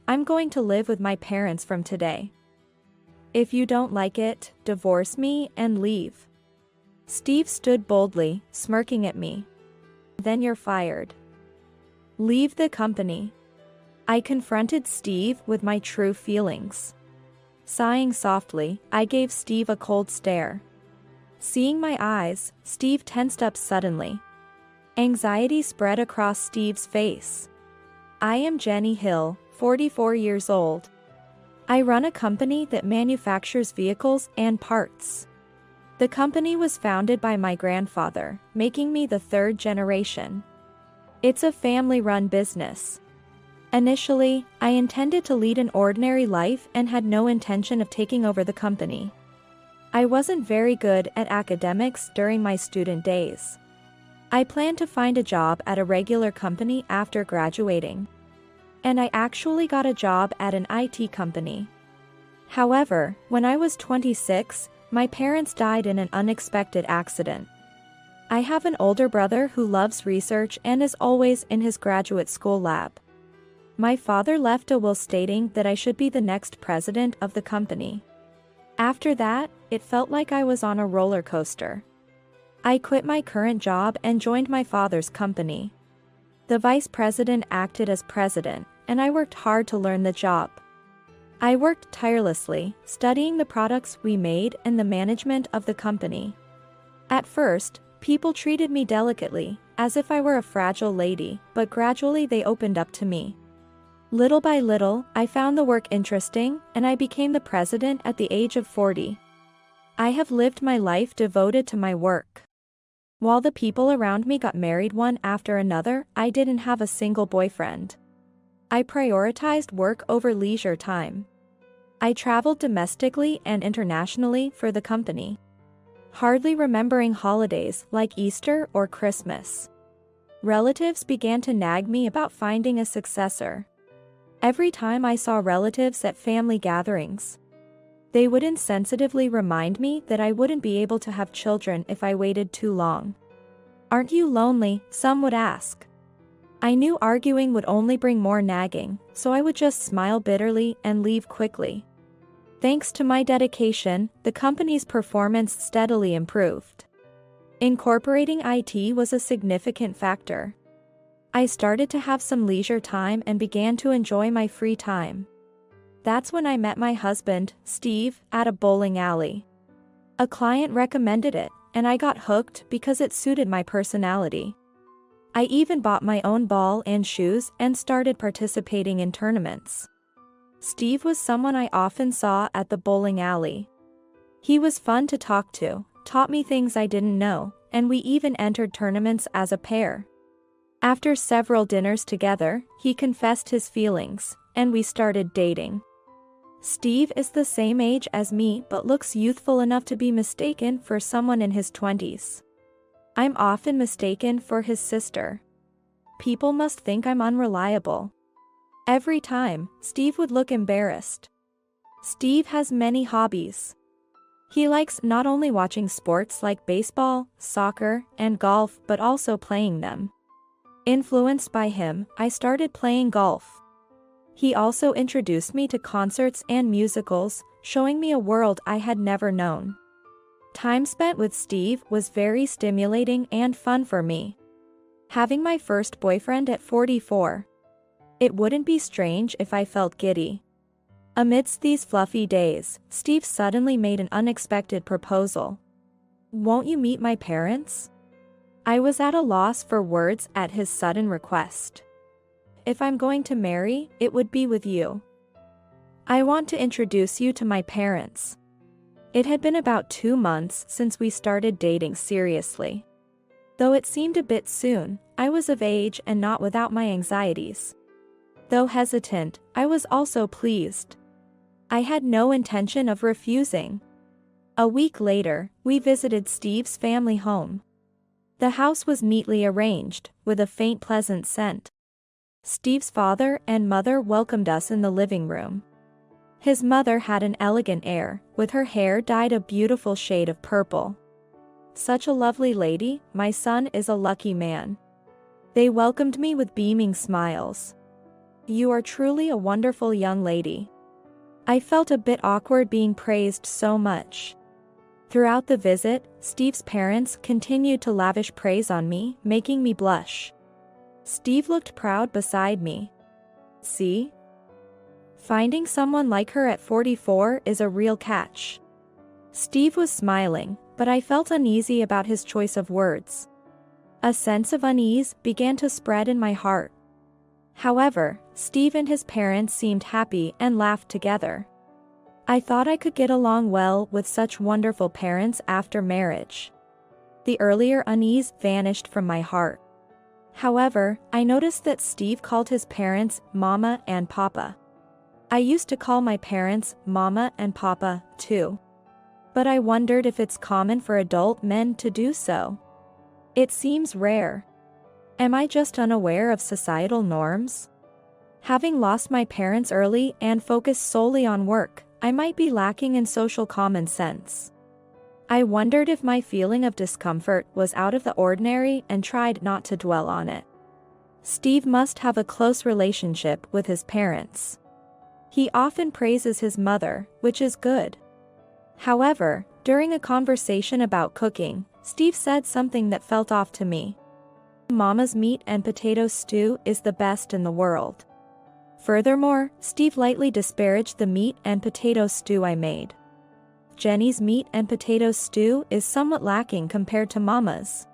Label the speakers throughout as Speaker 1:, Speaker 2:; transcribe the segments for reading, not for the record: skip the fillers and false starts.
Speaker 1: I'm going to live with my parents from today. If you don't like it, divorce me and leave." Steve stood boldly, smirking at me. "Then you're fired. Leave the company." I confronted Steve with my true feelings. Sighing softly, I gave Steve a cold stare. Seeing my eyes, Steve tensed up suddenly. Anxiety spread across Steve's face. "I am Jenny Hill, 44 years old. I run a company that manufactures vehicles and parts. The company was founded by my grandfather, making me the third generation. It's a family-run business. Initially, I intended to lead an ordinary life and had no intention of taking over the company. I wasn't very good at academics during my student days. I planned to find a job at a regular company after graduating. And I actually got a job at an IT company. However, when I was 26, my parents died in an unexpected accident. I have an older brother who loves research and is always in his graduate school lab. My father left a will stating that I should be the next president of the company. After that, it felt like I was on a roller coaster. I quit my current job and joined my father's company. The vice president acted as president, and I worked hard to learn the job. I worked tirelessly, studying the products we made and the management of the company. At first, people treated me delicately, as if I were a fragile lady, but gradually they opened up to me. Little by little, I found the work interesting, and I became the president at the age of 40. I have lived my life devoted to my work. While the people around me got married one after another, I didn't have a single boyfriend. I prioritized work over leisure time. I traveled domestically and internationally for the company, hardly remembering holidays like Easter or Christmas. Relatives began to nag me about finding a successor. Every time I saw relatives at family gatherings, they would insensitively remind me that I wouldn't be able to have children if I waited too long. "Aren't you lonely?" some would ask. I knew arguing would only bring more nagging, so I would just smile bitterly and leave quickly. Thanks to my dedication, the company's performance steadily improved. Incorporating IT was a significant factor. I started to have some leisure time and began to enjoy my free time. That's when I met my husband, Steve, at a bowling alley. A client recommended it, and I got hooked because it suited my personality. I even bought my own ball and shoes and started participating in tournaments. Steve was someone I often saw at the bowling alley. He was fun to talk to, taught me things I didn't know, and we even entered tournaments as a pair. After several dinners together, he confessed his feelings, and we started dating. Steve is the same age as me but looks youthful enough to be mistaken for someone in his 20s. I'm often mistaken for his sister. People must think I'm unreliable. Every time, Steve would look embarrassed. Steve has many hobbies. He likes not only watching sports like baseball, soccer, and golf but also playing them. Influenced by him, I started playing golf. He also introduced me to concerts and musicals, showing me a world I had never known. Time spent with Steve was very stimulating and fun for me. Having my first boyfriend at 44. It wouldn't be strange if I felt giddy. Amidst these fluffy days, Steve suddenly made an unexpected proposal. "Won't you meet my parents?" I was at a loss for words at his sudden request. "If I'm going to marry, it would be with you. I want to introduce you to my parents." It had been about 2 months since we started dating seriously. Though it seemed a bit soon, I was of age and not without my anxieties. Though hesitant, I was also pleased. I had no intention of refusing. A week later, we visited Steve's family home. The house was neatly arranged, with a faint pleasant scent. Steve's father and mother welcomed us in the living room. His mother had an elegant air, with her hair dyed a beautiful shade of purple. "Such a lovely lady, my son is a lucky man." They welcomed me with beaming smiles. You are truly a wonderful young lady. I felt a bit awkward being praised so much. Throughout the visit, Steve's parents continued to lavish praise on me, making me blush. Steve looked proud beside me. See? Finding someone like her at 44 is a real catch. Steve was smiling, but I felt uneasy about his choice of words. A sense of unease began to spread in my heart. However, Steve and his parents seemed happy and laughed together. I thought I could get along well with such wonderful parents after marriage. The earlier unease vanished from my heart. However, I noticed that Steve called his parents Mama and Papa. I used to call my parents Mama and Papa, too. But I wondered if it's common for adult men to do so. It seems rare. Am I just unaware of societal norms? Having lost my parents early and focused solely on work, I might be lacking in social common sense. I wondered if my feeling of discomfort was out of the ordinary and tried not to dwell on it. Steve must have a close relationship with his parents. He often praises his mother, which is good. However, during a conversation about cooking, Steve said something that felt off to me. Mama's meat and potato stew is the best in the world. Furthermore, Steve lightly disparaged the meat and potato stew I made. Jenny's meat and potato stew is somewhat lacking compared to Mama's.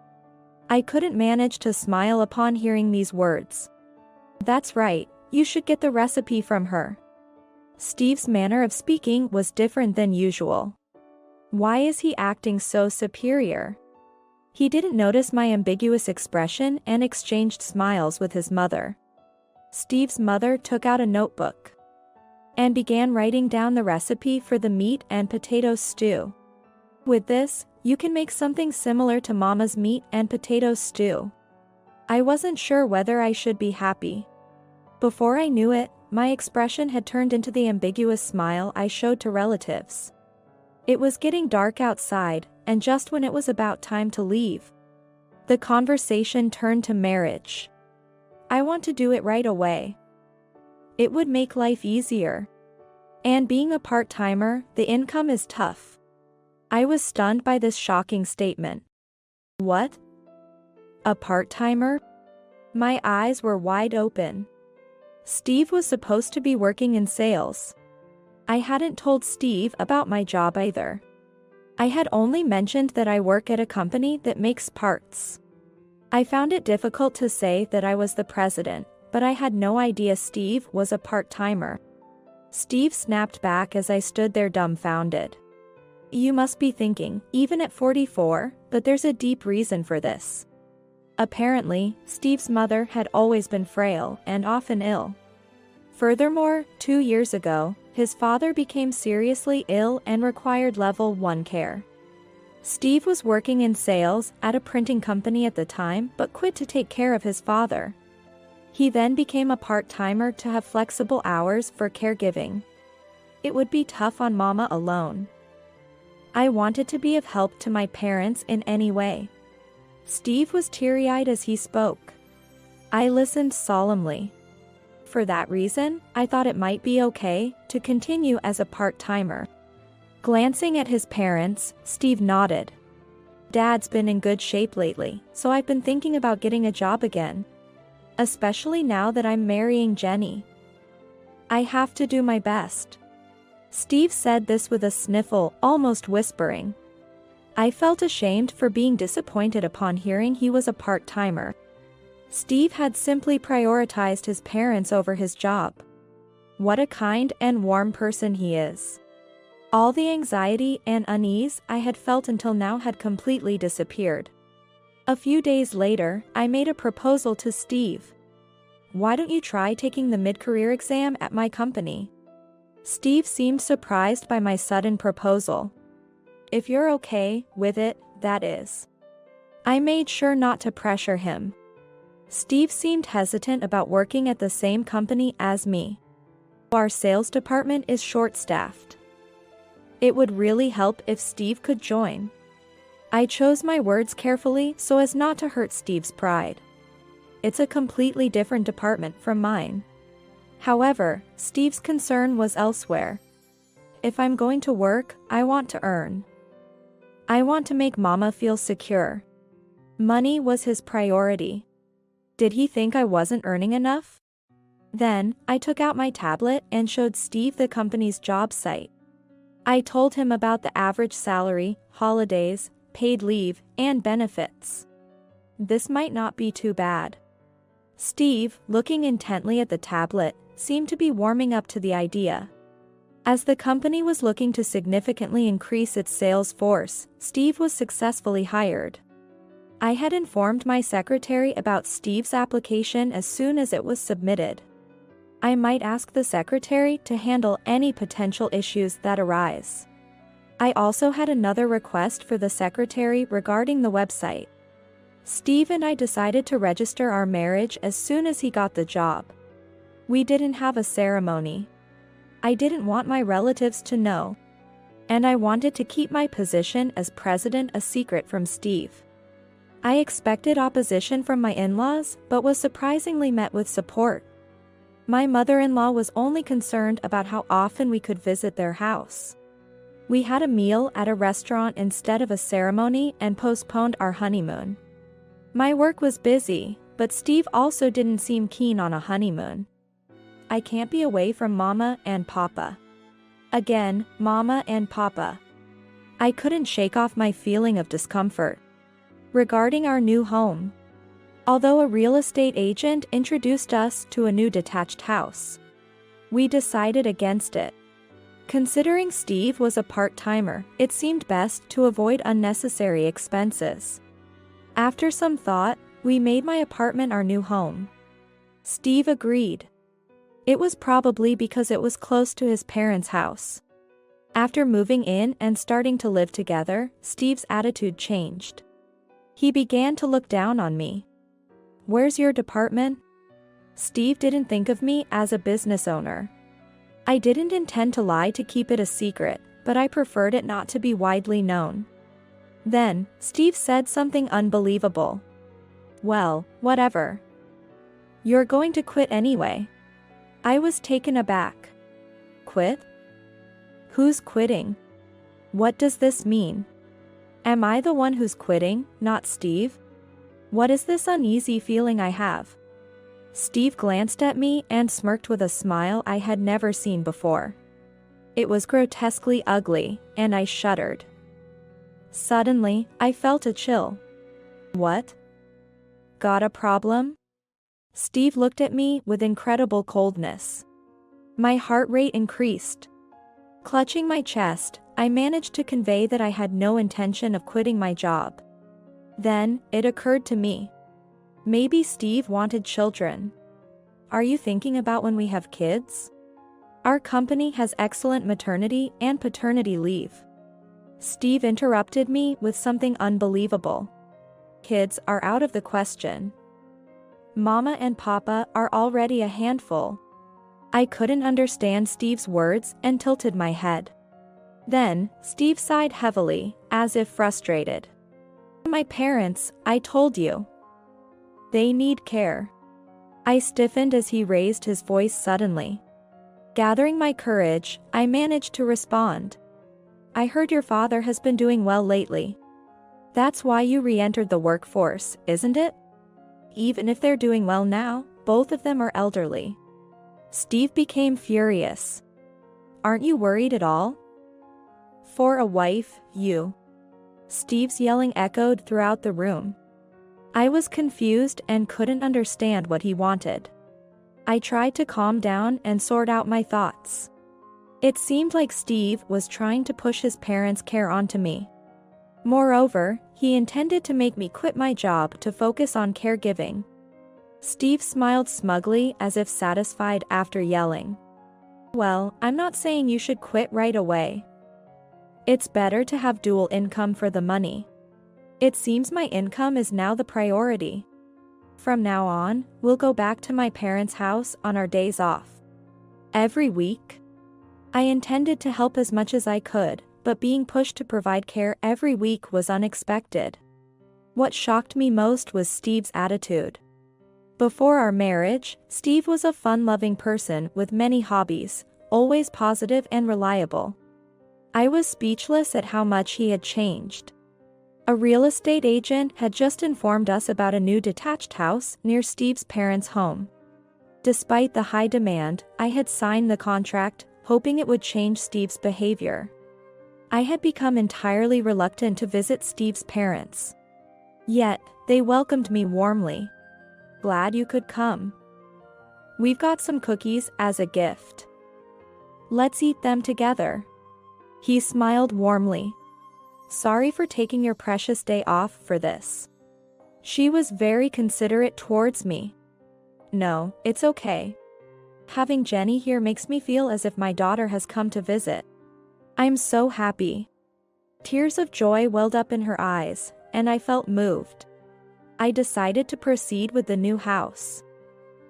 Speaker 1: I couldn't manage to smile upon hearing these words. That's right, you should get the recipe from her. Steve's manner of speaking was different than usual. Why is he acting so superior? He didn't notice my ambiguous expression and exchanged smiles with his mother. Steve's mother took out a notebook and began writing down the recipe for the meat and potato stew. With this, you can make something similar to Mama's meat and potato stew. I wasn't sure whether I should be happy. Before I knew it, my expression had turned into the ambiguous smile I showed to relatives. It was getting dark outside, and just when it was about time to leave, the conversation turned to marriage. I want to do it right away. It would make life easier. And being a part-timer, the income is tough. I was stunned by this shocking statement. What? A part-timer? My eyes were wide open. Steve was supposed to be working in sales. I hadn't told Steve about my job either. I had only mentioned that I work at a company that makes parts. I found it difficult to say that I was the president, but I had no idea Steve was a part-timer. Steve snapped back as I stood there dumbfounded. You must be thinking, even at 44, but there's a deep reason for this. Apparently, Steve's mother had always been frail and often ill. Furthermore, 2 years ago, his father became seriously ill and required level 1 care. Steve was working in sales at a printing company at the time but quit to take care of his father. He then became a part-timer to have flexible hours for caregiving. It would be tough on Mama alone. I wanted to be of help to my parents in any way. Steve was teary-eyed as he spoke. I listened solemnly. For that reason, I thought it might be okay to continue as a part-timer. Glancing at his parents, Steve nodded. Dad's been in good shape lately, so I've been thinking about getting a job again. Especially now that I'm marrying Jenny. I have to do my best. Steve said this with a sniffle, almost whispering. I felt ashamed for being disappointed upon hearing he was a part-timer. Steve had simply prioritized his parents over his job. What a kind and warm person he is. All the anxiety and unease I had felt until now had completely disappeared. A few days later, I made a proposal to Steve. Why don't you try taking the mid-career exam at my company? Steve seemed surprised by my sudden proposal. If you're okay with it, that is. I made sure not to pressure him. Steve seemed hesitant about working at the same company as me. Our sales department is short-staffed. It would really help if Steve could join. I chose my words carefully so as not to hurt Steve's pride. It's a completely different department from mine. However, Steve's concern was elsewhere. If I'm going to work, I want to earn. I want to make Mama feel secure. Money was his priority. Did he think I wasn't earning enough? Then, I took out my tablet and showed Steve the company's job site. I told him about the average salary, holidays, paid leave, and benefits. This might not be too bad. Steve, looking intently at the tablet, seemed to be warming up to the idea. As the company was looking to significantly increase its sales force, Steve was successfully hired. I had informed my secretary about Steve's application as soon as it was submitted. I might ask the secretary to handle any potential issues that arise. I also had another request for the secretary regarding the website. Steve and I decided to register our marriage as soon as he got the job. We didn't have a ceremony. I didn't want my relatives to know. And I wanted to keep my position as president a secret from Steve. I expected opposition from my in-laws, but was surprisingly met with support. My mother-in-law was only concerned about how often we could visit their house. We had a meal at a restaurant instead of a ceremony and postponed our honeymoon. My work was busy, but Steve also didn't seem keen on a honeymoon. I can't be away from Mama and Papa. Again, Mama and Papa. I couldn't shake off my feeling of discomfort regarding our new home. Although a real estate agent introduced us to a new detached house, we decided against it. Considering Steve was a part-timer, it seemed best to avoid unnecessary expenses. After some thought, we made my apartment our new home. Steve agreed. It was probably because it was close to his parents' house. After moving in and starting to live together, Steve's attitude changed. He began to look down on me. "Where's your department?" Steve didn't think of me as a business owner. I didn't intend to lie to keep it a secret, but I preferred it not to be widely known. Then, Steve said something unbelievable. "Well, whatever. You're going to quit anyway." I was taken aback. Quit? Who's quitting? What does this mean? Am I the one who's quitting, not Steve? What is this uneasy feeling I have? Steve glanced at me and smirked with a smile I had never seen before. It was grotesquely ugly, and I shuddered. Suddenly, I felt a chill. What? Got a problem? Steve looked at me with incredible coldness. My heart rate increased. Clutching my chest, I managed to convey that I had no intention of quitting my job. Then, it occurred to me. Maybe Steve wanted children. Are you thinking about when we have kids? Our company has excellent maternity and paternity leave. Steve interrupted me with something unbelievable. Kids are out of the question. Mama and Papa are already a handful. I couldn't understand Steve's words and tilted my head. Then, Steve sighed heavily, as if frustrated. My parents, I told you. They need care. I stiffened as he raised his voice suddenly. Gathering my courage, I managed to respond. I heard your father has been doing well lately. That's why you re-entered the workforce, isn't it? Even if they're doing well now, both of them are elderly. Steve became furious. Aren't you worried at all? For a wife, you. Steve's yelling echoed throughout the room. I was confused and couldn't understand what he wanted. I tried to calm down and sort out my thoughts. It seemed like Steve was trying to push his parents' care onto me. Moreover, he intended to make me quit my job to focus on caregiving. Steve smiled smugly as if satisfied after yelling. Well, I'm not saying you should quit right away. It's better to have dual income for the money. It seems my income is now the priority. From now on, we'll go back to my parents' house on our days off. Every week. I intended to help as much as I could, but being pushed to provide care every week was unexpected. What shocked me most was Steve's attitude. Before our marriage, Steve was a fun-loving person with many hobbies, always positive and reliable. I was speechless at how much he had changed. A real estate agent had just informed us about a new detached house near Steve's parents' home. Despite the high demand, I had signed the contract, hoping it would change Steve's behavior. I had become entirely reluctant to visit Steve's parents. Yet, they welcomed me warmly. Glad you could come. We've got some cookies as a gift. Let's eat them together. He smiled warmly. Sorry for taking your precious day off for this. She was very considerate towards me. No, it's okay. Having Jenny here makes me feel as if my daughter has come to visit. I'm so happy. Tears of joy welled up in her eyes, and I felt moved. I decided to proceed with the new house.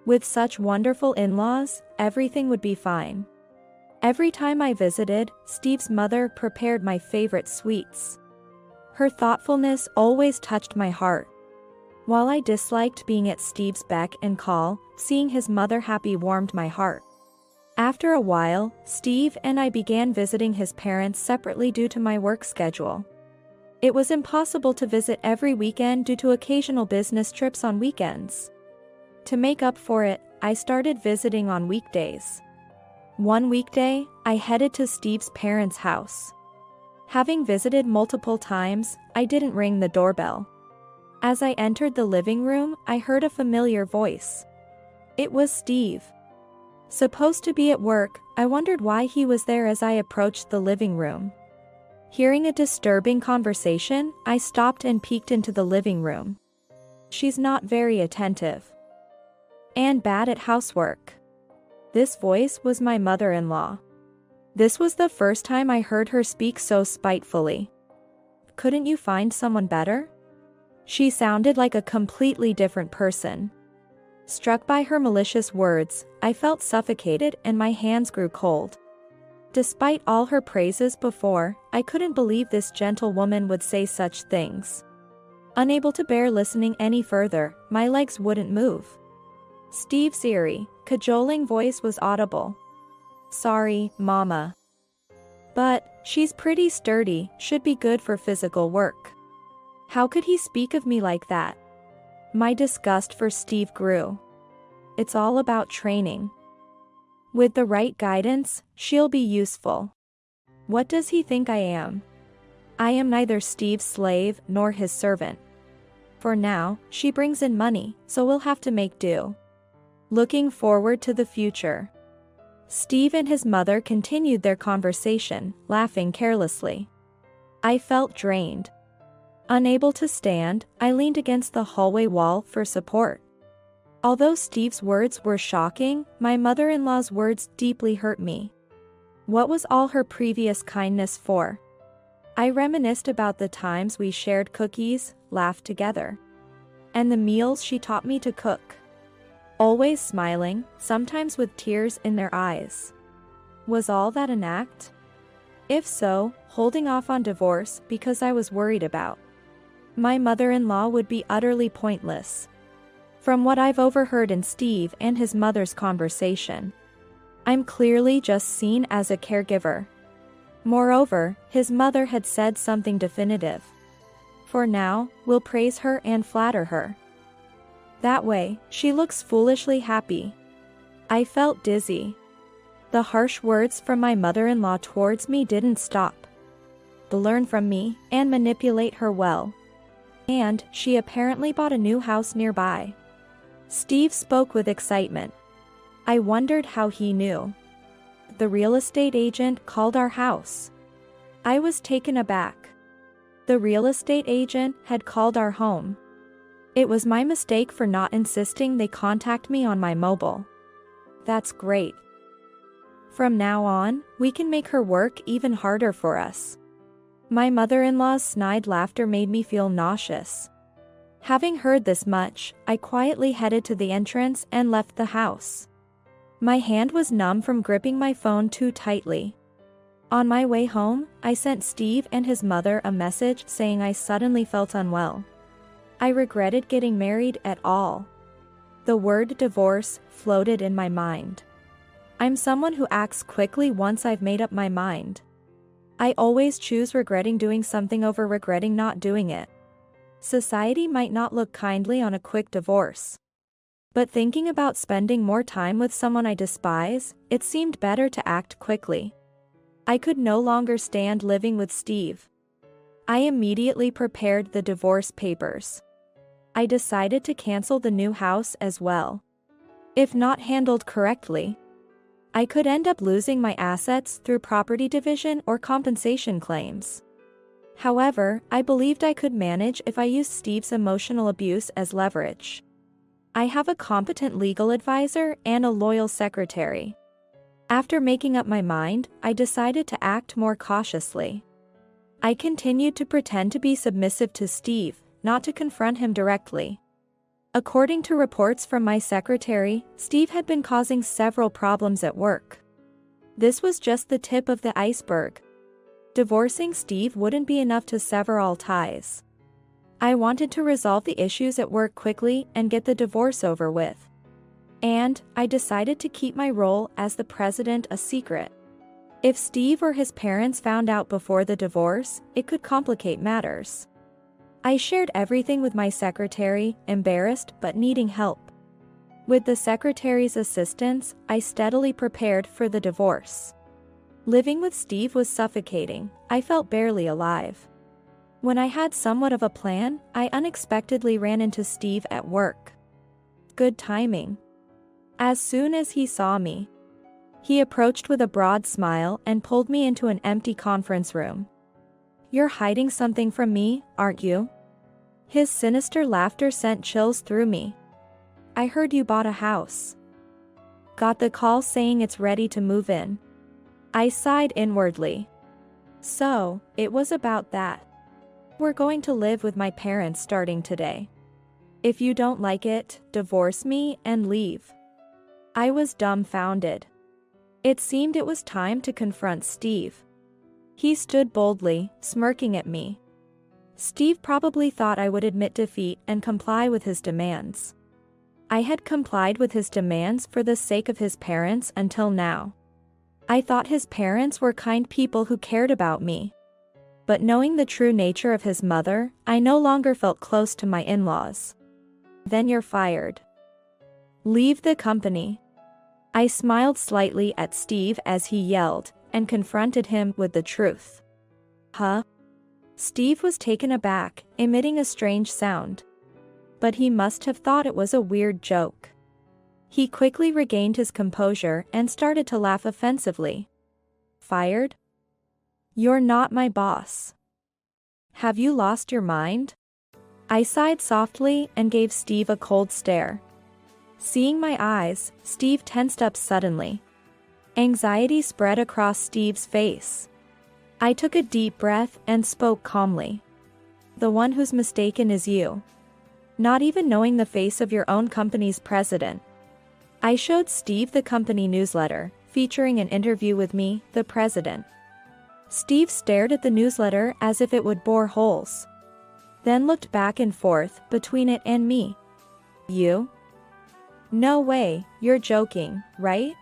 Speaker 1: With such wonderful in-laws, everything would be fine. Every time I visited, Steve's mother prepared my favorite sweets. Her thoughtfulness always touched my heart. While I disliked being at Steve's beck and call, seeing his mother happy warmed my heart. After a while, Steve and I began visiting his parents separately due to my work schedule. It was impossible to visit every weekend due to occasional business trips on weekends. To make up for it, I started visiting on weekdays. One weekday, I headed to Steve's parents' house. Having visited multiple times, I didn't ring the doorbell. As I entered the living room, I heard a familiar voice. It was Steve. Supposed to be at work, I wondered why he was there as I approached the living room. Hearing a disturbing conversation, I stopped and peeked into the living room. She's not very attentive. And bad at housework. This voice was my mother-in-law. This was the first time I heard her speak so spitefully. Couldn't you find someone better? She sounded like a completely different person. Struck by her malicious words, I felt suffocated and my hands grew cold. Despite all her praises before, I couldn't believe this gentle woman would say such things. Unable to bear listening any further, my legs wouldn't move. Steve's eerie, cajoling voice was audible. Sorry, Mama. But, she's pretty sturdy, should be good for physical work. How could he speak of me like that? My disgust for Steve grew. It's all about training. With the right guidance, she'll be useful. What does he think I am? I am neither Steve's slave nor his servant. For now, she brings in money, so we'll have to make do. Looking forward to the future. Steve and his mother continued their conversation, laughing carelessly. I felt drained. Unable to stand, I leaned against the hallway wall for support. Although Steve's words were shocking, my mother-in-law's words deeply hurt me. What was all her previous kindness for? I reminisced about the times we shared cookies, laughed together. And the meals she taught me to cook. Always smiling, sometimes with tears in their eyes. Was all that an act? If so, holding off on divorce because I was worried about my mother-in-law would be utterly pointless. From what I've overheard in Steve and his mother's conversation, I'm clearly just seen as a caregiver. Moreover, his mother had said something definitive. For now, we'll praise her and flatter her. That way, she looks foolishly happy. I felt dizzy. The harsh words from my mother-in-law towards me didn't stop. To learn from me and manipulate her well. And she apparently bought a new house nearby. Steve spoke with excitement. I wondered how he knew. The real estate agent called our house. I was taken aback. The real estate agent had called our home. It was my mistake for not insisting they contact me on my mobile. That's great. From now on, we can make her work even harder for us. My mother-in-law's snide laughter made me feel nauseous. Having heard this much, I quietly headed to the entrance and left the house. My hand was numb from gripping my phone too tightly. On my way home, I sent Steve and his mother a message saying I suddenly felt unwell. I regretted getting married at all. The word divorce floated in my mind. I'm someone who acts quickly once I've made up my mind. I always choose regretting doing something over regretting not doing it. Society might not look kindly on a quick divorce. But thinking about spending more time with someone I despise, it seemed better to act quickly. I could no longer stand living with Steve. I immediately prepared the divorce papers. I decided to cancel the new house as well. If not handled correctly, I could end up losing my assets through property division or compensation claims. However, I believed I could manage if I used Steve's emotional abuse as leverage. I have a competent legal advisor and a loyal secretary. After making up my mind, I decided to act more cautiously. I continued to pretend to be submissive to Steve, not to confront him directly. According to reports from my secretary, Steve had been causing several problems at work. This was just the tip of the iceberg. Divorcing Steve wouldn't be enough to sever all ties. I wanted to resolve the issues at work quickly and get the divorce over with. And I decided to keep my role as the president a secret. If Steve or his parents found out before the divorce, it could complicate matters. I shared everything with my secretary, embarrassed but needing help. With the secretary's assistance, I steadily prepared for the divorce. Living with Steve was suffocating. I felt barely alive. When I had somewhat of a plan, I unexpectedly ran into Steve at work. Good timing. As soon as he saw me, he approached with a broad smile and pulled me into an empty conference room. "You're hiding something from me, aren't you?" His sinister laughter sent chills through me. "I heard you bought a house. Got the call saying it's ready to move in." I sighed inwardly. So, it was about that. "We're going to live with my parents starting today. If you don't like it, divorce me and leave." I was dumbfounded. It seemed it was time to confront Steve. He stood boldly, smirking at me. Steve probably thought I would admit defeat and comply with his demands. I had complied with his demands for the sake of his parents until now. I thought his parents were kind people who cared about me. But knowing the true nature of his mother, I no longer felt close to my in-laws. "Then you're fired. Leave the company." I smiled slightly at Steve as he yelled, and confronted him with the truth. "Huh?" Steve was taken aback, emitting a strange sound. But he must have thought it was a weird joke. He quickly regained his composure and started to laugh offensively. "Fired? You're not my boss. Have you lost your mind?" I sighed softly and gave Steve a cold stare. Seeing my eyes, Steve tensed up suddenly. Anxiety spread across Steve's face. I took a deep breath and spoke calmly. "The one who's mistaken is you. Not even knowing the face of your own company's president." I showed Steve the company newsletter, featuring an interview with me, the president. Steve stared at the newsletter as if it would bore holes. Then looked back and forth between it and me. "You? No way, you're joking, right?"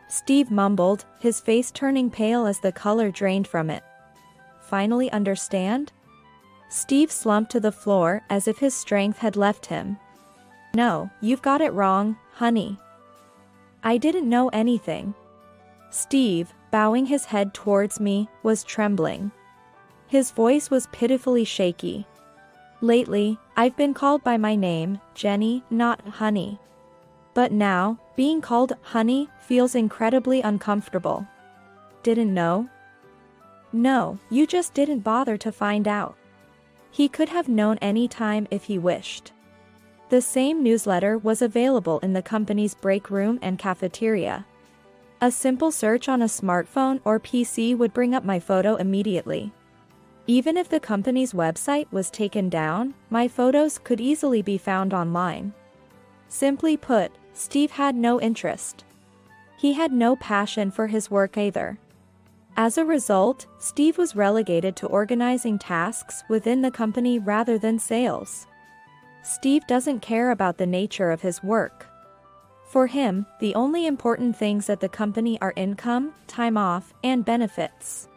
Speaker 1: Steve mumbled, his face turning pale as the color drained from it. "Finally understand?" Steve slumped to the floor as if his strength had left him. "No, you've got it wrong, honey. I didn't know anything." Steve, bowing his head towards me, was trembling. His voice was pitifully shaky. "Lately, I've been called by my name, Jenny, not honey. But now, being called honey feels incredibly uncomfortable." "Didn't know?" "No, you just didn't bother to find out." He could have known any time if he wished. The same newsletter was available in the company's break room and cafeteria. A simple search on a smartphone or PC would bring up my photo immediately. Even if the company's website was taken down, my photos could easily be found online. Simply put, Steve had no interest. He had no passion for his work either. As a result, Steve was relegated to organizing tasks within the company rather than sales. Steve doesn't care about the nature of his work. For him, the only important things at the company are income, time off, and benefits.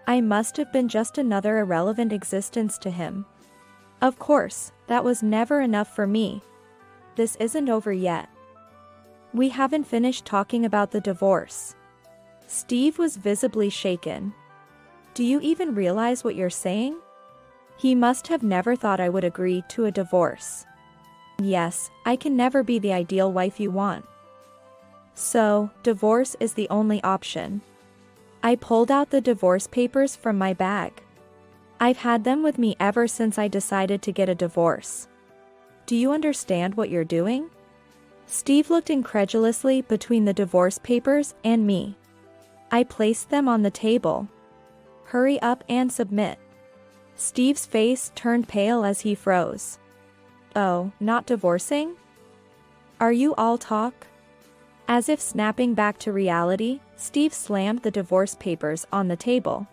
Speaker 1: I must have been just another irrelevant existence to him. Of course, that was never enough for me. This isn't over yet. We haven't finished talking about the divorce. Steve was visibly shaken. Do you even realize what you're saying? He must have never thought I would agree to a divorce. Yes, I can never be the ideal wife you want. So, divorce is the only option. I pulled out the divorce papers from my bag. I've had them with me ever since I decided to get a divorce. Do you understand what you're doing? Steve looked incredulously between the divorce papers and me. I placed them on the table. Hurry up and submit. Steve's face turned pale as he froze. Oh, not divorcing? Are you all talk? As if snapping back to reality, Steve slammed the divorce papers on the table.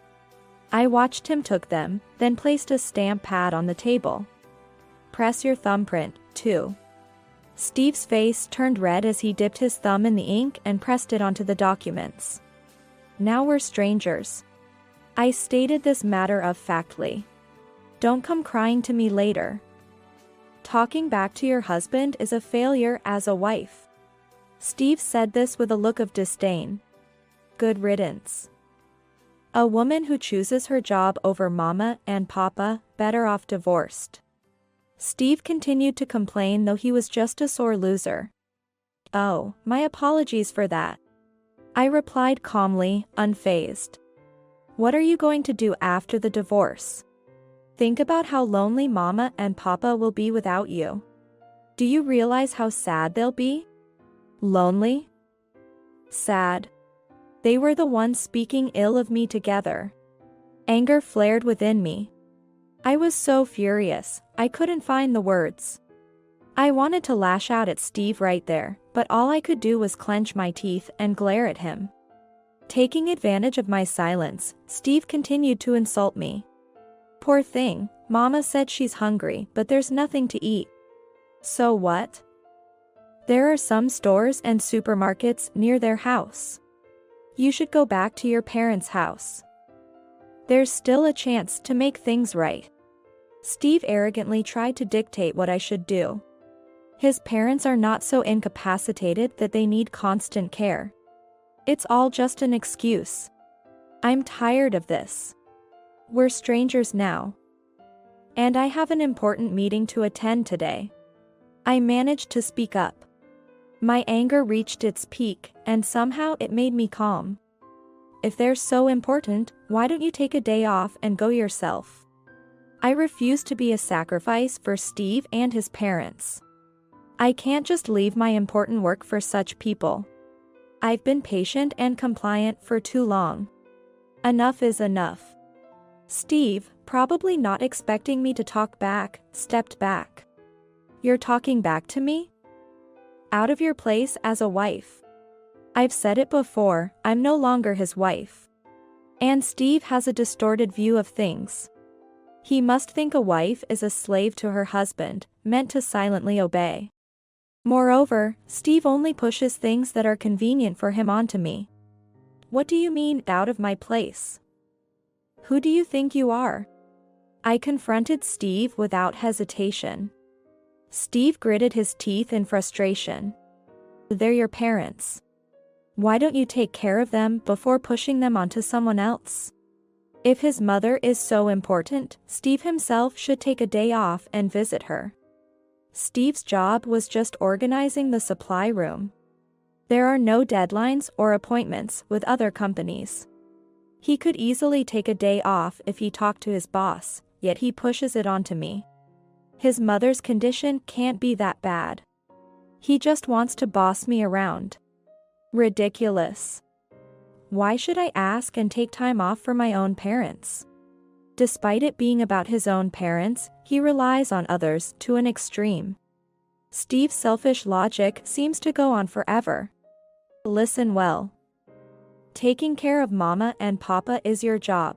Speaker 1: I watched him took them, then placed a stamp pad on the table. Press your thumbprint, too. Steve's face turned red as he dipped his thumb in the ink and pressed it onto the documents. Now we're strangers. I stated this matter-of-factly. Don't come crying to me later. Talking back to your husband is a failure as a wife. Steve said this with a look of disdain. Good riddance. A woman who chooses her job over mama and papa, better off divorced. Steve continued to complain though he was just a sore loser. Oh, my apologies for that. I replied calmly, unfazed. What are you going to do after the divorce? Think about how lonely mama and papa will be without you. Do you realize how sad they'll be? Lonely? Sad. They were the ones speaking ill of me together. Anger flared within me. I was so furious, I couldn't find the words. I wanted to lash out at Steve right there, but all I could do was clench my teeth and glare at him. Taking advantage of my silence, Steve continued to insult me. Poor thing, Mama said she's hungry, but there's nothing to eat. So what? There are some stores and supermarkets near their house. You should go back to your parents' house. There's still a chance to make things right. Steve arrogantly tried to dictate what I should do. His parents are not so incapacitated that they need constant care. It's all just an excuse. I'm tired of this. We're strangers now. And I have an important meeting to attend today. I managed to speak up. My anger reached its peak, and somehow it made me calm. If they're so important, why don't you take a day off and go yourself? I refuse to be a sacrifice for Steve and his parents. I can't just leave my important work for such people. I've been patient and compliant for too long. Enough is enough. Steve, probably not expecting me to talk back, stepped back. You're talking back to me? Out of your place as a wife. I've said it before, I'm no longer his wife. And Steve has a distorted view of things. He must think a wife is a slave to her husband, meant to silently obey. Moreover, Steve only pushes things that are convenient for him onto me. What do you mean, out of my place? Who do you think you are? I confronted Steve without hesitation. Steve gritted his teeth in frustration. They're your parents. Why don't you take care of them before pushing them onto someone else? If his mother is so important, Steve himself should take a day off and visit her. Steve's job was just organizing the supply room. There are no deadlines or appointments with other companies. He could easily take a day off if he talked to his boss, yet he pushes it onto me. His mother's condition can't be that bad. He just wants to boss me around. Ridiculous. Why should I ask and take time off for my own parents? Despite it being about his own parents, he relies on others to an extreme. Steve's selfish logic seems to go on forever. Listen well. Taking care of mama and papa is your job.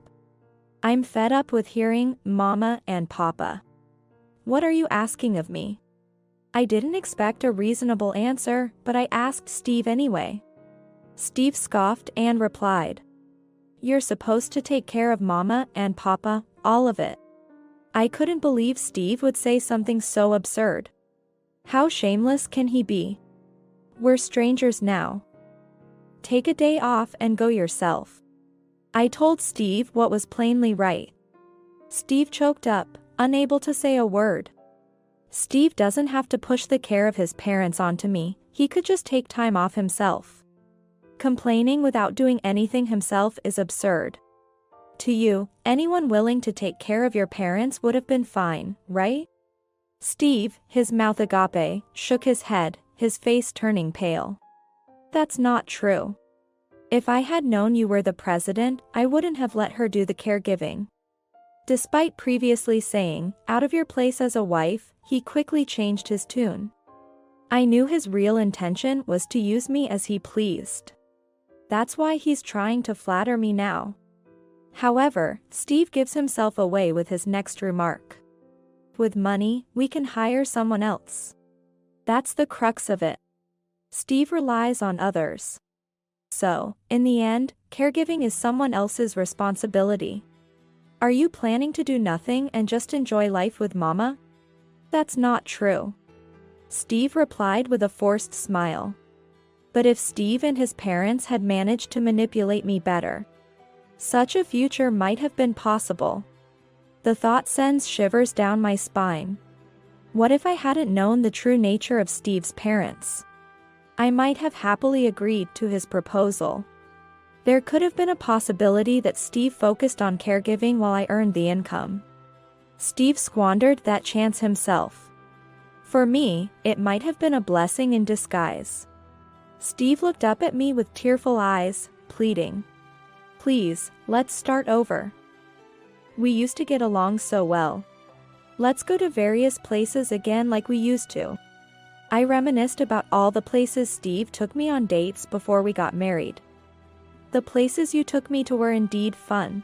Speaker 1: I'm fed up with hearing mama and papa. What are you asking of me? I didn't expect a reasonable answer, but I asked Steve anyway. Steve scoffed and replied, "You're supposed to take care of Mama and Papa, all of it." I couldn't believe Steve would say something so absurd. How shameless can he be? We're strangers now. Take a day off and go yourself. I told Steve what was plainly right. Steve choked up, unable to say a word. Steve doesn't have to push the care of his parents onto me, he could just take time off himself. Complaining without doing anything himself is absurd. To you, anyone willing to take care of your parents would have been fine, right? Steve, his mouth agape, shook his head, his face turning pale. That's not true. If I had known you were the president, I wouldn't have let her do the caregiving. Despite previously saying, "Out of your place as a wife," he quickly changed his tune. I knew his real intention was to use me as he pleased. That's why he's trying to flatter me now. However, Steve gives himself away with his next remark. With money, we can hire someone else. That's the crux of it. Steve relies on others. So, in the end, caregiving is someone else's responsibility. Are you planning to do nothing and just enjoy life with Mama? That's not true. Steve replied with a forced smile. But if Steve and his parents had managed to manipulate me better, such a future might have been possible. The thought sends shivers down my spine. What if I hadn't known the true nature of Steve's parents? I might have happily agreed to his proposal. There could have been a possibility that Steve focused on caregiving while I earned the income. Steve squandered that chance himself. For me, it might have been a blessing in disguise. Steve looked up at me with tearful eyes, pleading, "Please, let's start over. We used to get along so well. Let's go to various places again like we used to." I reminisced about all the places Steve took me on dates before we got married. "The places you took me to were indeed fun."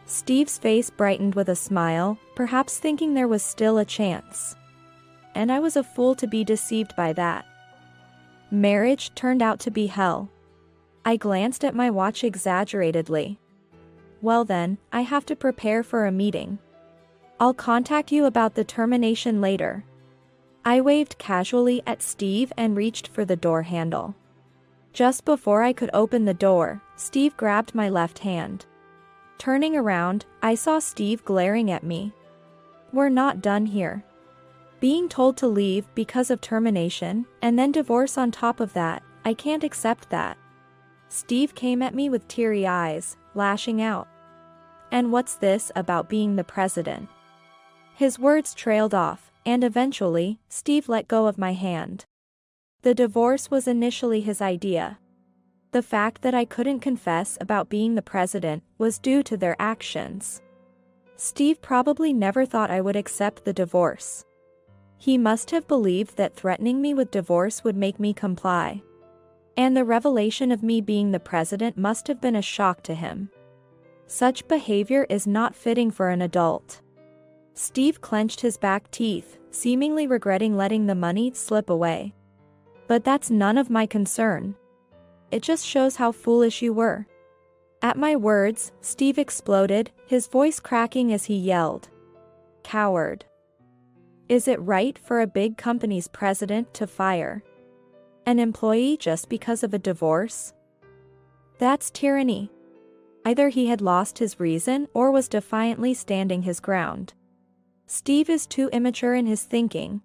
Speaker 1: Steve's face brightened with a smile, perhaps thinking there was still a chance. And I was a fool to be deceived by that. Marriage turned out to be hell. I glanced at my watch exaggeratedly. Well then, I have to prepare for a meeting. I'll contact you about the termination later. I waved casually at Steve and reached for the door handle. Just before I could open the door, Steve grabbed my left hand. Turning around, I saw Steve glaring at me. "We're not done here. Being told to leave because of termination, and then divorce on top of that, I can't accept that." Steve came at me with teary eyes, lashing out. "And what's this about being the president?" His words trailed off, and eventually, Steve let go of my hand. The divorce was initially his idea. The fact that I couldn't confess about being the president was due to their actions. Steve probably never thought I would accept the divorce. He must have believed that threatening me with divorce would make me comply. And the revelation of me being the president must have been a shock to him. Such behavior is not fitting for an adult. Steve clenched his back teeth, seemingly regretting letting the money slip away. "But that's none of my concern. It just shows how foolish you were." At my words, Steve exploded, his voice cracking as he yelled, "Coward. Is it right for a big company's president to fire an employee just because of a divorce? That's tyranny." Either he had lost his reason or was defiantly standing his ground. Steve is too immature in his thinking.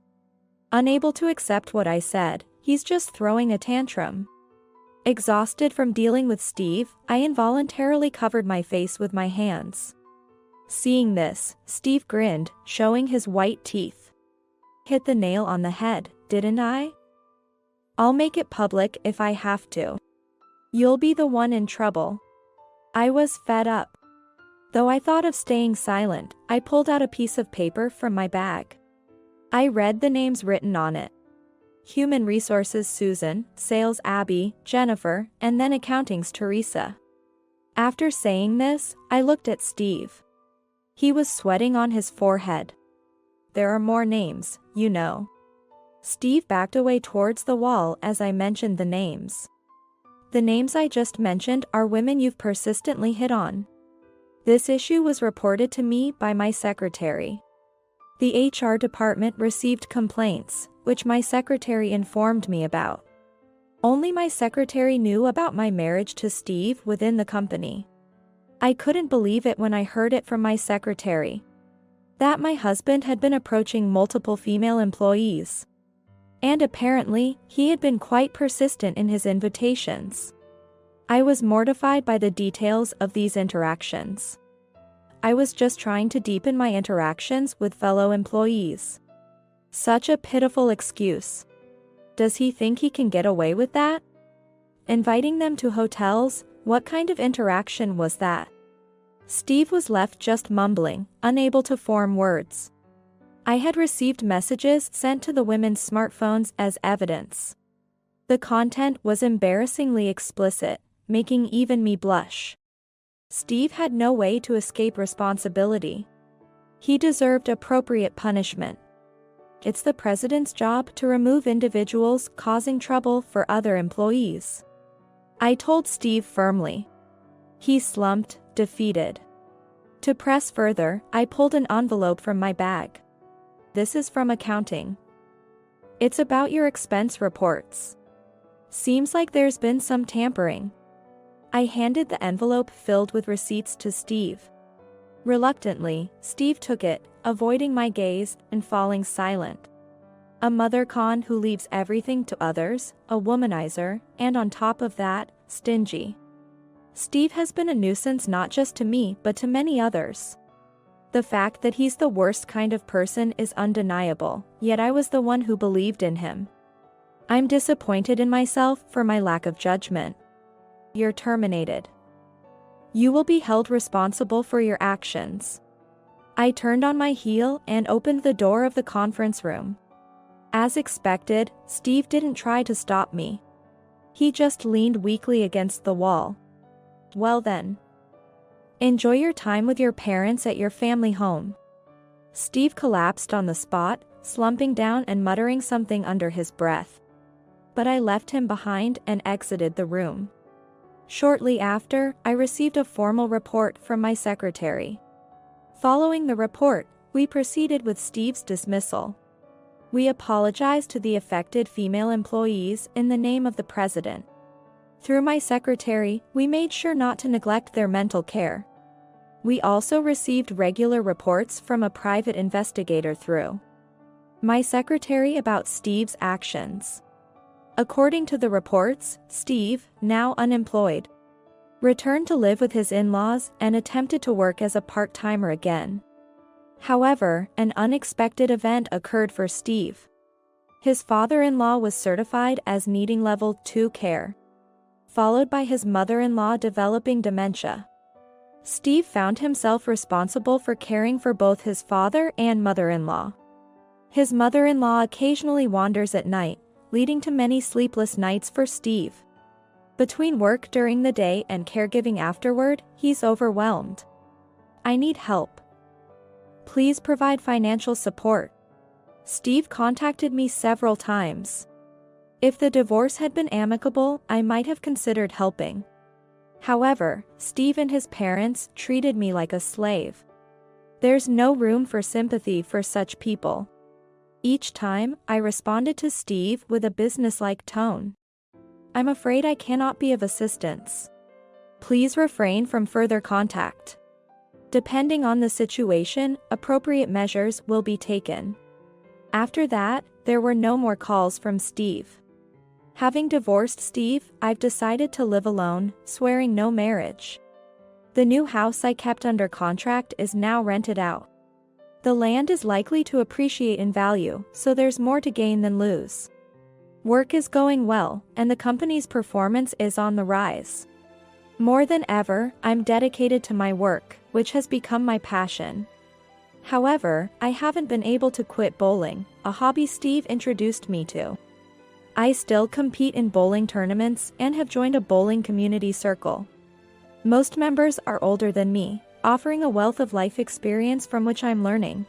Speaker 1: Unable to accept what I said, he's just throwing a tantrum. Exhausted from dealing with Steve, I involuntarily covered my face with my hands. Seeing this, Steve grinned, showing his white teeth. "Hit the nail on the head, didn't I? I'll make it public if I have to. You'll be the one in trouble." I was fed up. Though I thought of staying silent, I pulled out a piece of paper from my bag. I read the names written on it. Human Resources Susan, Sales Abby, Jennifer, and then Accounting's Teresa. After saying this, I looked at Steve. He was sweating on his forehead. there are more names, you know. Steve backed away towards the wall as I mentioned the names. The names I just mentioned are women you've persistently hit on. This issue was reported to me by my secretary. The HR department received complaints, which my secretary informed me about. Only my secretary knew about my marriage to Steve within the company. I couldn't believe it when I heard it from my secretary. That my husband had been approaching multiple female employees. And apparently, he had been quite persistent in his invitations. I was mortified by the details of these interactions. I was just trying to deepen my interactions with fellow employees. Such a pitiful excuse. Does he think he can get away with that? Inviting them to hotels, what kind of interaction was that? Steve was left just mumbling, unable to form words. I had received messages sent to the women's smartphones as evidence. The content was embarrassingly explicit, making even me blush. Steve had no way to escape responsibility. He deserved appropriate punishment. It's the president's job to remove individuals causing trouble for other employees. I told Steve firmly. He slumped, defeated. To press further, I pulled an envelope from my bag. This is from accounting. It's about your expense reports. Seems like there's been some tampering. I handed the envelope filled with receipts to Steve. Reluctantly, Steve took it, avoiding my gaze and falling silent. A mother con who leaves everything to others, a womanizer, and on top of that, stingy. Steve has been a nuisance not just to me but to many others. The fact that he's the worst kind of person is undeniable, yet I was the one who believed in him. I'm disappointed in myself for my lack of judgment. You're terminated. You will be held responsible for your actions. I turned on my heel and opened the door of the conference room. As expected, Steve didn't try to stop me. He just leaned weakly against the wall. Well then. Enjoy your time with your parents at your family home. Steve collapsed on the spot, slumping down and muttering something under his breath. But I left him behind and exited the room. Shortly after, I received a formal report from my secretary. Following the report, we proceeded with Steve's dismissal. We apologized to the affected female employees in the name of the president. Through my secretary, we made sure not to neglect their mental care. We also received regular reports from a private investigator through my secretary about Steve's actions. According to the reports, Steve, now unemployed, returned to live with his in-laws and attempted to work as a part-timer again. However, an unexpected event occurred for Steve. His father-in-law was certified as needing level 2 care, followed by his mother-in-law developing dementia. Steve found himself responsible for caring for both his father and mother-in-law. His mother-in-law occasionally wanders at night, leading to many sleepless nights for Steve. Between work during the day and caregiving afterward, he's overwhelmed. I need help. Please provide financial support. Steve contacted me several times. If the divorce had been amicable, I might have considered helping. However, Steve and his parents treated me like a slave. There's no room for sympathy for such people. Each time, I responded to Steve with a businesslike tone. I'm afraid I cannot be of assistance. Please refrain from further contact. Depending on the situation, appropriate measures will be taken. After that, there were no more calls from Steve. Having divorced Steve, I've decided to live alone, swearing no marriage. The new house I kept under contract is now rented out. The land is likely to appreciate in value, so there's more to gain than lose. Work is going well, and the company's performance is on the rise. More than ever, I'm dedicated to my work, which has become my passion. However, I haven't been able to quit bowling, a hobby Steve introduced me to. I still compete in bowling tournaments and have joined a bowling community circle. Most members are older than me, offering a wealth of life experience from which I'm learning.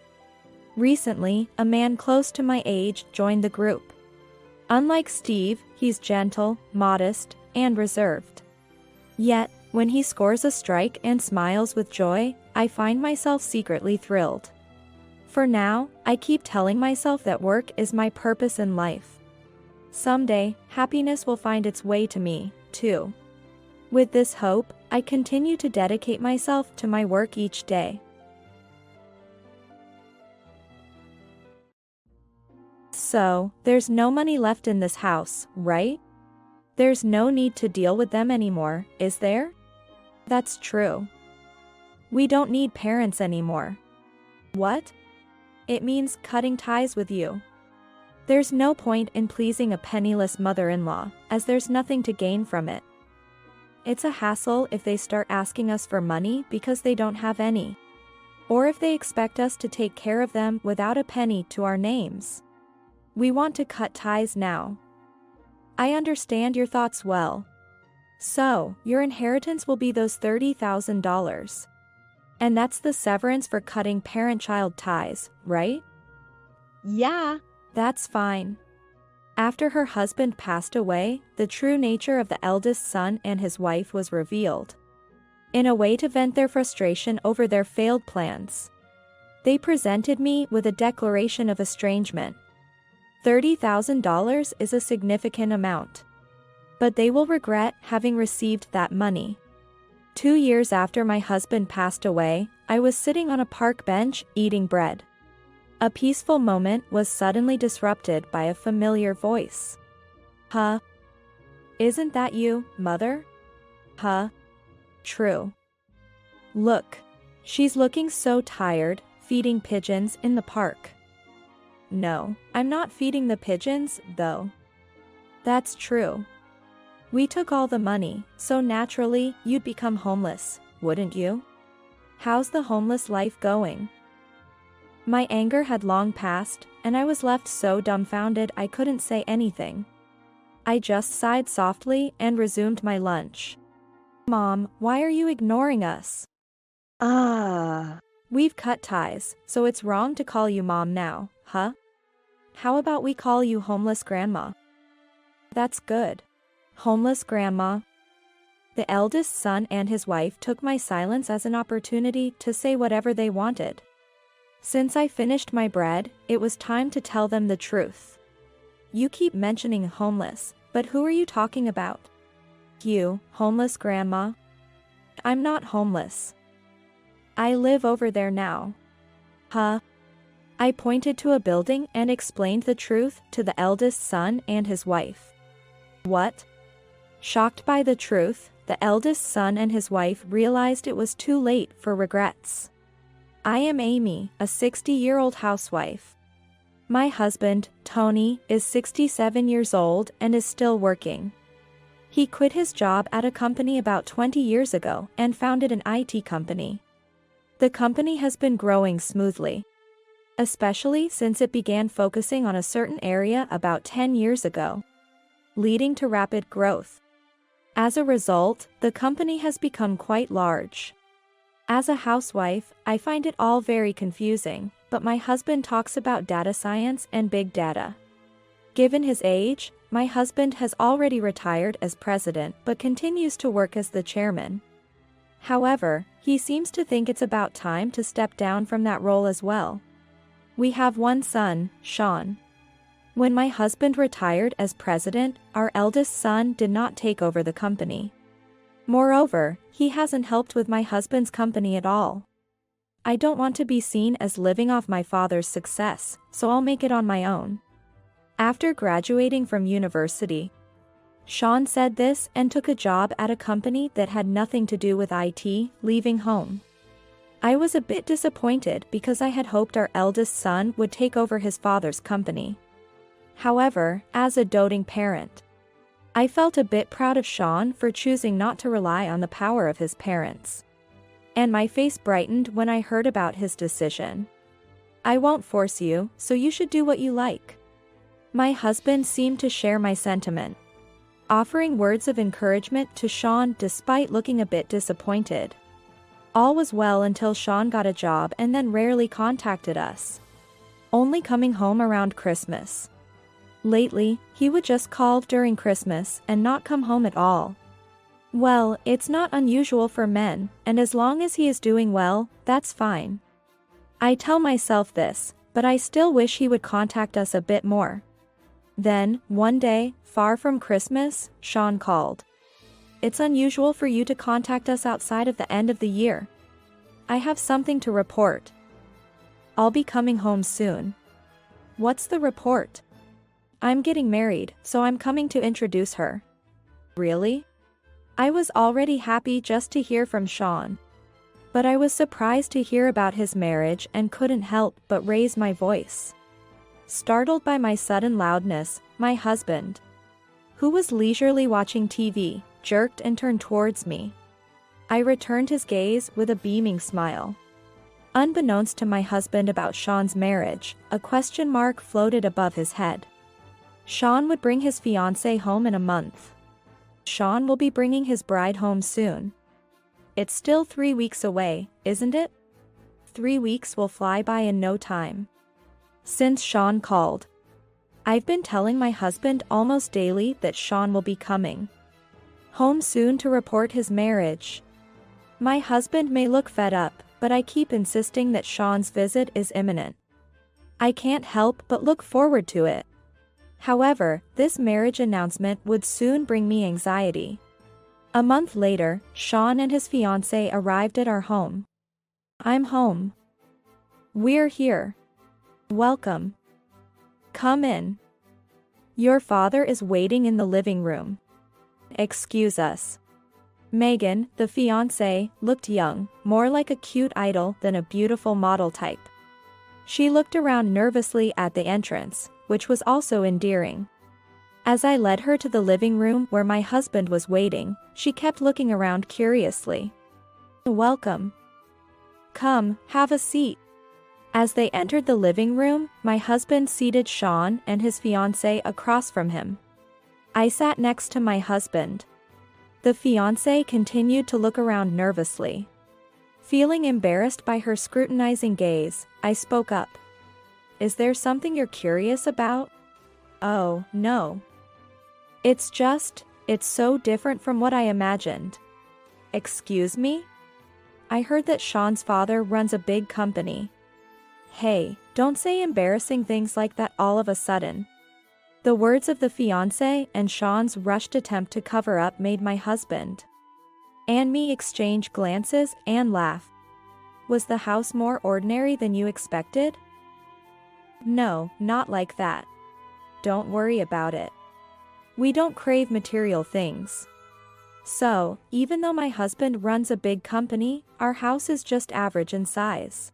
Speaker 1: Recently, a man close to my age joined the group. Unlike Steve, he's gentle, modest, and reserved. Yet, when he scores a strike and smiles with joy, I find myself secretly thrilled. For now, I keep telling myself that work is my purpose in life. Someday, happiness will find its way to me, too. With this hope, I continue to dedicate myself to my work each day. So, there's no money left in this house, right? There's no need to deal with them anymore, is there? That's true. We don't need parents anymore. What? It means cutting ties with you. There's no point in pleasing a penniless mother-in-law, as there's nothing to gain from it. It's a hassle if they start asking us for money because they don't have any. Or if they expect us to take care of them without a penny to our names. We want to cut ties now. I understand your thoughts well. So, your inheritance will be those $30,000. And that's the severance for cutting parent-child ties, right?
Speaker 2: Yeah.
Speaker 1: That's fine. After her husband passed away, the true nature of the eldest son and his wife was revealed. In a way to vent their frustration over their failed plans, they presented me with a declaration of estrangement. $30,000 is a significant amount. But they will regret having received that money. 2 years after my husband passed away, I was sitting on a park bench eating bread. A peaceful moment was suddenly disrupted by a familiar voice. Huh? Isn't that you, Mother? Huh? True. Look. She's looking so tired, feeding pigeons in the park. No, I'm not feeding the pigeons, though. That's true. We took all the money, so naturally, you'd become homeless, wouldn't you? How's the homeless life going? My anger had long passed, and I was left so dumbfounded I couldn't say anything. I just sighed softly and resumed my lunch. Mom, why are you ignoring us? We've cut ties, so it's wrong to call you Mom now, huh? How about we call you Homeless Grandma? That's good. Homeless Grandma. The eldest son and his wife took my silence as an opportunity to say whatever they wanted. Since I finished my bread, it was time to tell them the truth. You keep mentioning homeless, but who are you talking about? You, Homeless Grandma? I'm not homeless. I live over there now. Huh? I pointed to a building and explained the truth to the eldest son and his wife. What? Shocked by the truth, the eldest son and his wife realized it was too late for regrets. I am Amy, a 60-year-old housewife. My husband, Tony, is 67 years old and is still working. He quit his job at a company about 20 years ago and founded an IT company. The company has been growing smoothly, especially since it began focusing on a certain area about 10 years ago, leading to rapid growth. As a result, the company has become quite large. As a housewife, I find it all very confusing, but my husband talks about data science and big data. Given his age, my husband has already retired as president but continues to work as the chairman. However, he seems to think it's about time to step down from that role as well. We have one son, Sean. When my husband retired as president, our eldest son did not take over the company. Moreover, he hasn't helped with my husband's company at all. I don't want to be seen as living off my father's success, so I'll make it on my own. After graduating from university, Sean said this and took a job at a company that had nothing to do with IT, leaving home. I was a bit disappointed because I had hoped our eldest son would take over his father's company. However, as a doting parent, I felt a bit proud of Sean for choosing not to rely on the power of his parents. And my face brightened when I heard about his decision. I won't force you, so you should do what you like. My husband seemed to share my sentiment, offering words of encouragement to Sean despite looking a bit disappointed. All was well until Sean got a job and then rarely contacted us. only coming home around Christmas. Lately, he would just call during Christmas and not come home at all. Well, it's not unusual for men, and as long as he is doing well, that's fine. I tell myself this, but I still wish he would contact us a bit more. Then, one day, far from Christmas, Sean called. It's unusual for you to contact us outside of the end of the year. I have something to report. I'll be coming home soon. What's the report? I'm getting married, so I'm coming to introduce her. Really? I was already happy just to hear from Sean. But I was surprised to hear about his marriage and couldn't help but raise my voice. Startled by my sudden loudness, my husband, who was leisurely watching TV, jerked and turned towards me. I returned his gaze with a beaming smile. Unbeknownst to my husband about Sean's marriage, a question mark floated above his head. Sean would bring his fiancée home in a month. Sean will be bringing his bride home soon. It's still 3 weeks away, isn't it? 3 weeks will fly by in no time. Since Sean called, I've been telling my husband almost daily that Sean will be coming home soon to report his marriage. My husband may look fed up, but I keep insisting that Sean's visit is imminent. I can't help but look forward to it. However, this marriage announcement would soon bring me anxiety. A month later, Sean and his fiancée arrived at our home. I'm home. We're here. Welcome. Come in. Your father is waiting in the living room. Excuse us. Megan, the fiancée, looked young, more like a cute idol than a beautiful model type. She looked around nervously at the entrance, which was also endearing. As I led her to the living room where my husband was waiting, she kept looking around curiously. Welcome. Come, have a seat. As they entered the living room, my husband seated Sean and his fiancée across from him. I sat next to my husband. The fiancée continued to look around nervously. Feeling embarrassed by her scrutinizing gaze, I spoke up. Is there something you're curious about? Oh, no. It's so different from what I imagined. Excuse me? I heard that Sean's father runs a big company. Hey, don't say embarrassing things like that all of a sudden. The words of the fiancé and Sean's rushed attempt to cover up made my husband and me exchange glances and laugh. Was the house more ordinary than you expected? No, not like that. Don't worry about it. We don't crave material things. So, even though my husband runs a big company, our house is just average in size.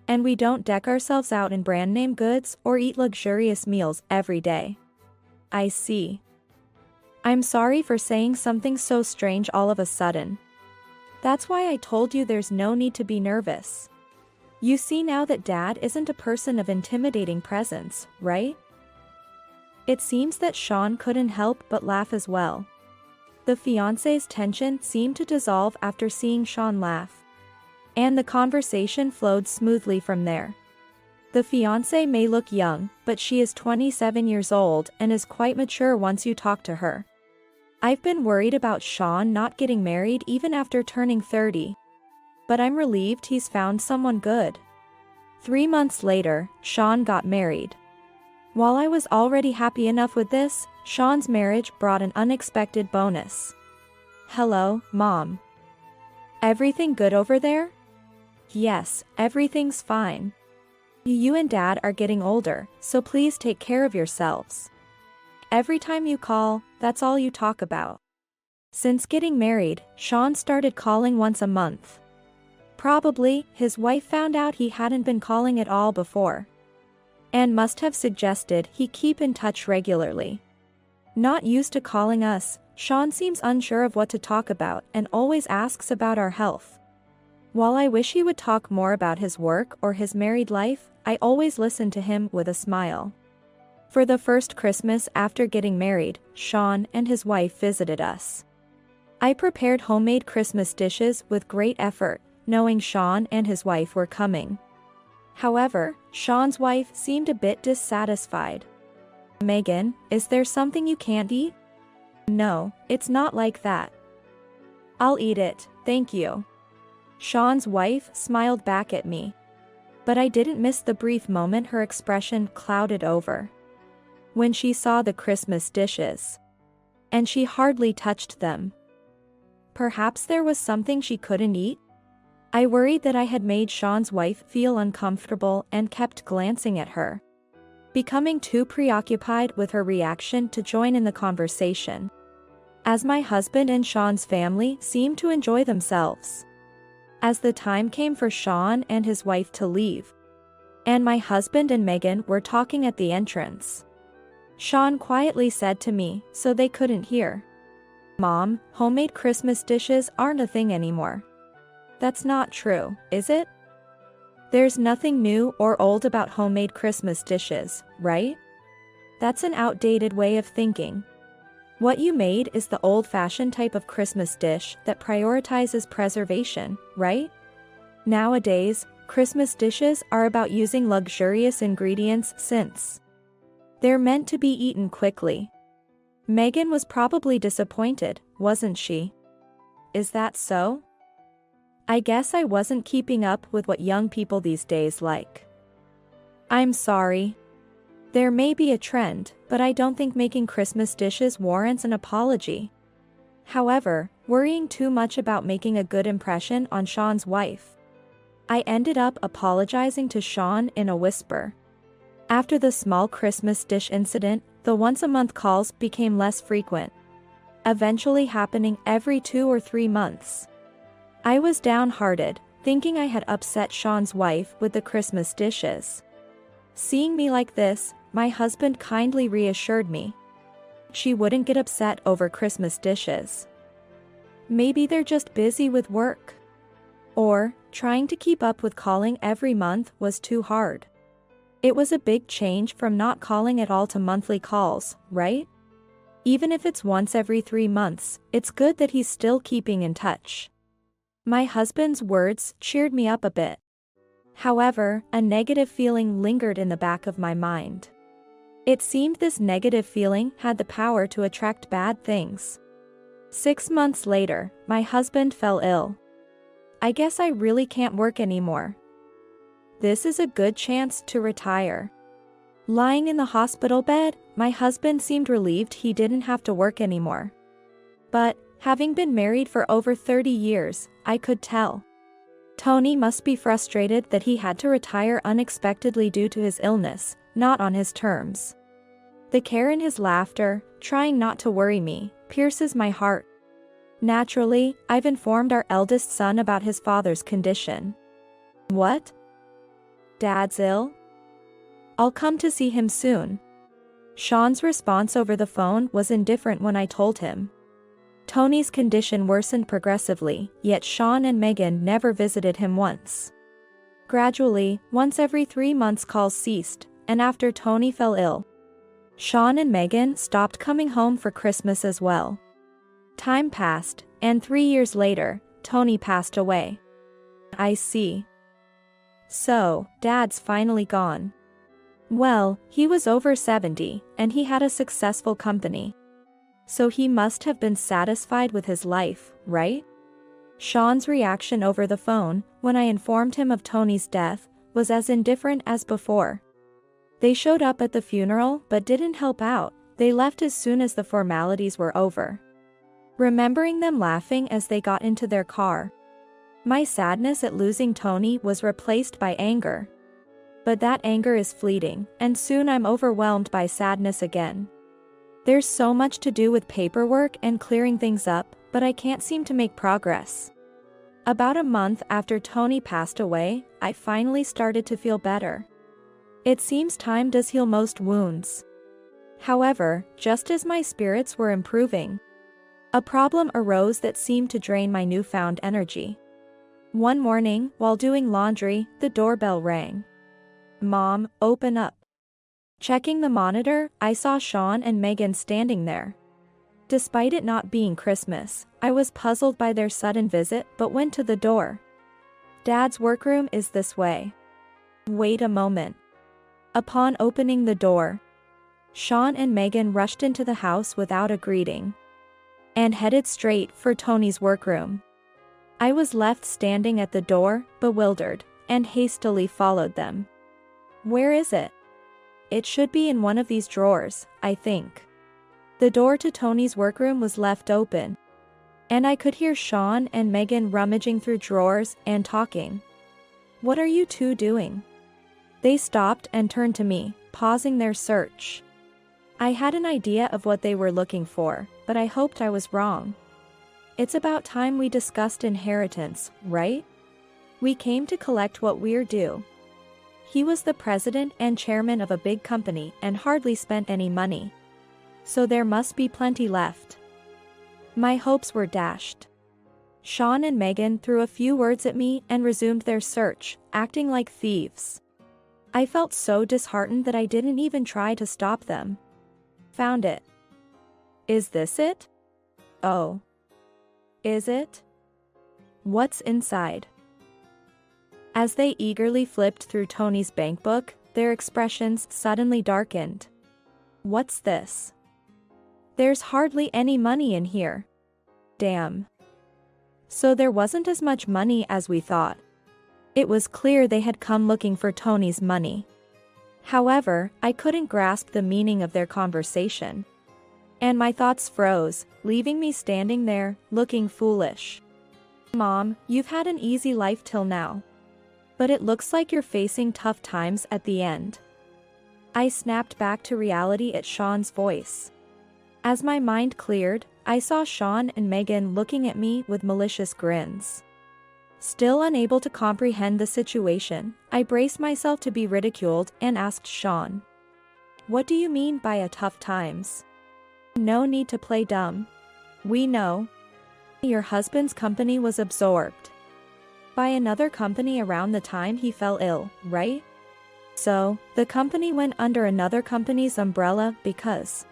Speaker 1: And we don't deck ourselves out in brand name goods or eat luxurious meals every day. I see. I'm sorry for saying something so strange all of a sudden. That's why I told you there's no need to be nervous. You see now that Dad isn't a person of intimidating presence, right? It seems that Sean couldn't help but laugh as well. The fiancé's tension seemed to dissolve after seeing Sean laugh. And the conversation flowed smoothly from there. The fiancée may look young, but she is 27 years old and is quite mature once you talk to her. I've been worried about Sean not getting married even after turning 30. But I'm relieved he's found someone good. 3 months later, Sean got married. While I was already happy enough with this, Sean's marriage brought an unexpected bonus. Hello, Mom. Everything good over there? Yes, everything's fine. You and Dad are getting older, so please take care of yourselves. Every time you call, that's all you talk about. Since getting married, Sean started calling once a month. Probably, his wife found out he hadn't been calling at all before. And must have suggested he keep in touch regularly. Not used to calling us, Sean seems unsure of what to talk about and always asks about our health. While I wish he would talk more about his work or his married life, I always listen to him with a smile. For the first Christmas after getting married, Sean and his wife visited us. I prepared homemade Christmas dishes with great effort, knowing Sean and his wife were coming. However, Sean's wife seemed a bit dissatisfied. "Megan, is there something you can't eat?" "No, it's not like that. I'll eat it, thank you." Sean's wife smiled back at me. But I didn't miss the brief moment her expression clouded over when she saw the Christmas dishes. And she hardly touched them. Perhaps there was something she couldn't eat? I worried that I had made Sean's wife feel uncomfortable and kept glancing at her, becoming too preoccupied with her reaction to join in the conversation. As my husband and Sean's family seemed to enjoy themselves. As the time came for Sean and his wife to leave, and my husband and Megan were talking at the entrance, Sean quietly said to me, so they couldn't hear, "Mom, homemade Christmas dishes aren't a thing anymore." That's not true, is it? There's nothing new or old about homemade Christmas dishes, right? That's an outdated way of thinking. What you made is the old-fashioned type of Christmas dish that prioritizes preservation, right? Nowadays, Christmas dishes are about using luxurious ingredients since they're meant to be eaten quickly. Megan was probably disappointed, wasn't she? Is that so? I guess I wasn't keeping up with what young people these days like. I'm sorry. There may be a trend, but I don't think making Christmas dishes warrants an apology. However, worrying too much about making a good impression on Sean's wife, I ended up apologizing to Sean in a whisper. After the small Christmas dish incident, the once-a-month calls became less frequent, eventually happening every 2 or 3 months. I was downhearted, thinking I had upset Sean's wife with the Christmas dishes. Seeing me like this, my husband kindly reassured me she wouldn't get upset over Christmas dishes. Maybe they're just busy with work. Or, trying to keep up with calling every month was too hard. It was a big change from not calling at all to monthly calls, right? Even if it's once every 3 months, it's good that he's still keeping in touch. My husband's words cheered me up a bit. However, a negative feeling lingered in the back of my mind. It seemed this negative feeling had the power to attract bad things. 6 months later, my husband fell ill. I guess I really can't work anymore. This is a good chance to retire. Lying in the hospital bed, my husband seemed relieved he didn't have to work anymore. But, having been married for over 30 years, I could tell. Tony must be frustrated that he had to retire unexpectedly due to his illness, not on his terms. The care in his laughter, trying not to worry me, pierces my heart. Naturally, I've informed our eldest son about his father's condition. "What? Dad's ill? I'll come to see him soon." Sean's response over the phone was indifferent when I told him. Tony's condition worsened progressively, yet Sean and Megan never visited him once. Gradually, once every 3 months calls ceased, and after Tony fell ill, Sean and Megan stopped coming home for Christmas as well. Time passed, and 3 years later, Tony passed away. I see. So, Dad's finally gone. Well, he was over 70, and he had a successful company. So he must have been satisfied with his life, right? Sean's reaction over the phone, when I informed him of Tony's death, was as indifferent as before. They showed up at the funeral but didn't help out, they left as soon as the formalities were over. Remembering them laughing as they got into their car, my sadness at losing Tony was replaced by anger. But that anger is fleeting, and soon I'm overwhelmed by sadness again. There's so much to do with paperwork and clearing things up, but I can't seem to make progress. About a month after Tony passed away, I finally started to feel better. It seems time does heal most wounds. However, just as my spirits were improving, a problem arose that seemed to drain my newfound energy. One morning, while doing laundry, the doorbell rang. "Mom, open up." Checking the monitor, I saw Sean and Megan standing there. Despite it not being Christmas, I was puzzled by their sudden visit but went to the door. "Dad's workroom is this way." Wait a moment. Upon opening the door, Sean and Megan rushed into the house without a greeting and headed straight for Tony's workroom. I was left standing at the door, bewildered, and hastily followed them. Where is it? It should be in one of these drawers, I think. The door to Tony's workroom was left open, and I could hear Sean and Megan rummaging through drawers and talking. What are you two doing? They stopped and turned to me, pausing their search. I had an idea of what they were looking for, but I hoped I was wrong. It's about time we discussed inheritance, right? We came to collect what we're due. He was the president and chairman of a big company and hardly spent any money. So there must be plenty left. My hopes were dashed. Sean and Megan threw a few words at me and resumed their search, acting like thieves. I felt so disheartened that I didn't even try to stop them. Found it. Is this it? Oh. Is it? What's inside? As they eagerly flipped through Tony's bankbook, their expressions suddenly darkened. What's this? There's hardly any money in here. Damn. So there wasn't as much money as we thought. It was clear they had come looking for Tony's money. However, I couldn't grasp the meaning of their conversation. And my thoughts froze, leaving me standing there, looking foolish. Mom, you've had an easy life till now. But it looks like you're facing tough times at the end. I snapped back to reality at Sean's voice. As my mind cleared, I saw Sean and Megan looking at me with malicious grins. Still unable to comprehend the situation, I braced myself to be ridiculed and asked Sean, "What do you mean by a tough times?" No need to play dumb. We know. Your husband's company was absorbed by another company around the time he fell ill, right? So, the company went under another company's umbrella because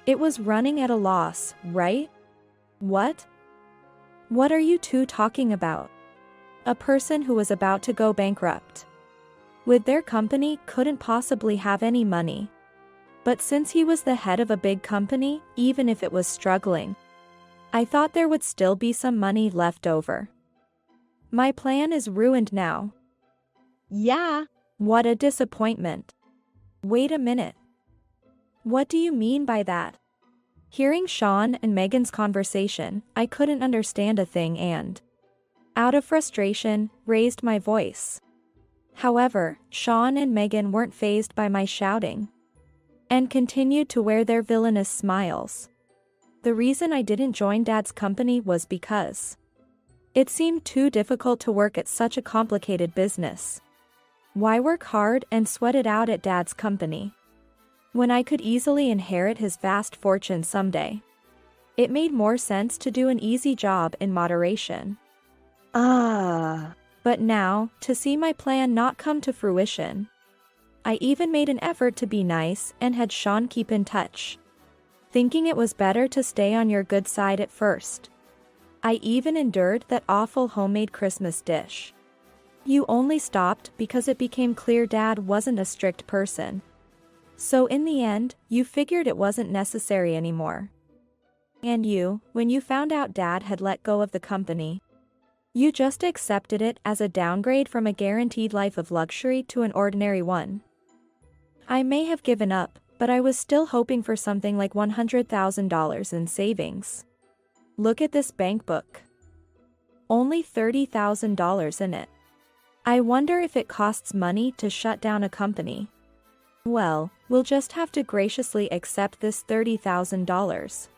Speaker 1: it was running at a loss, right? What? What are you two talking about? A person who was about to go bankrupt with their company couldn't possibly have any money. But since he was the head of a big company, even if it was struggling, I thought there would still be some money left over. My plan is ruined now.
Speaker 2: Yeah.
Speaker 1: What a disappointment. Wait a minute. What do you mean by that? Hearing Sean and Megan's conversation, I couldn't understand a thing and, out of frustration, raised my voice. However, Sean and Megan weren't fazed by my shouting and continued to wear their villainous smiles. The reason I didn't join Dad's company was because it seemed too difficult to work at such a complicated business. Why work hard and sweat it out at Dad's company when I could easily inherit his vast fortune someday? It made more sense to do an easy job in moderation. But now, to see my plan not come to fruition, I even made an effort to be nice and had Sean keep in touch, thinking it was better to stay on your good side at first. I even endured that awful homemade Christmas dish. You only stopped because it became clear Dad wasn't a strict person. So in the end, you figured it wasn't necessary anymore. And you, when you found out Dad had let go of the company, you just accepted it as a downgrade from a guaranteed life of luxury to an ordinary one. I may have given up, but I was still hoping for something like $100,000 in savings. Look at this bank book. Only $30,000 in it. I wonder if it costs money to shut down a company. Well, we'll just have to graciously accept this $30,000.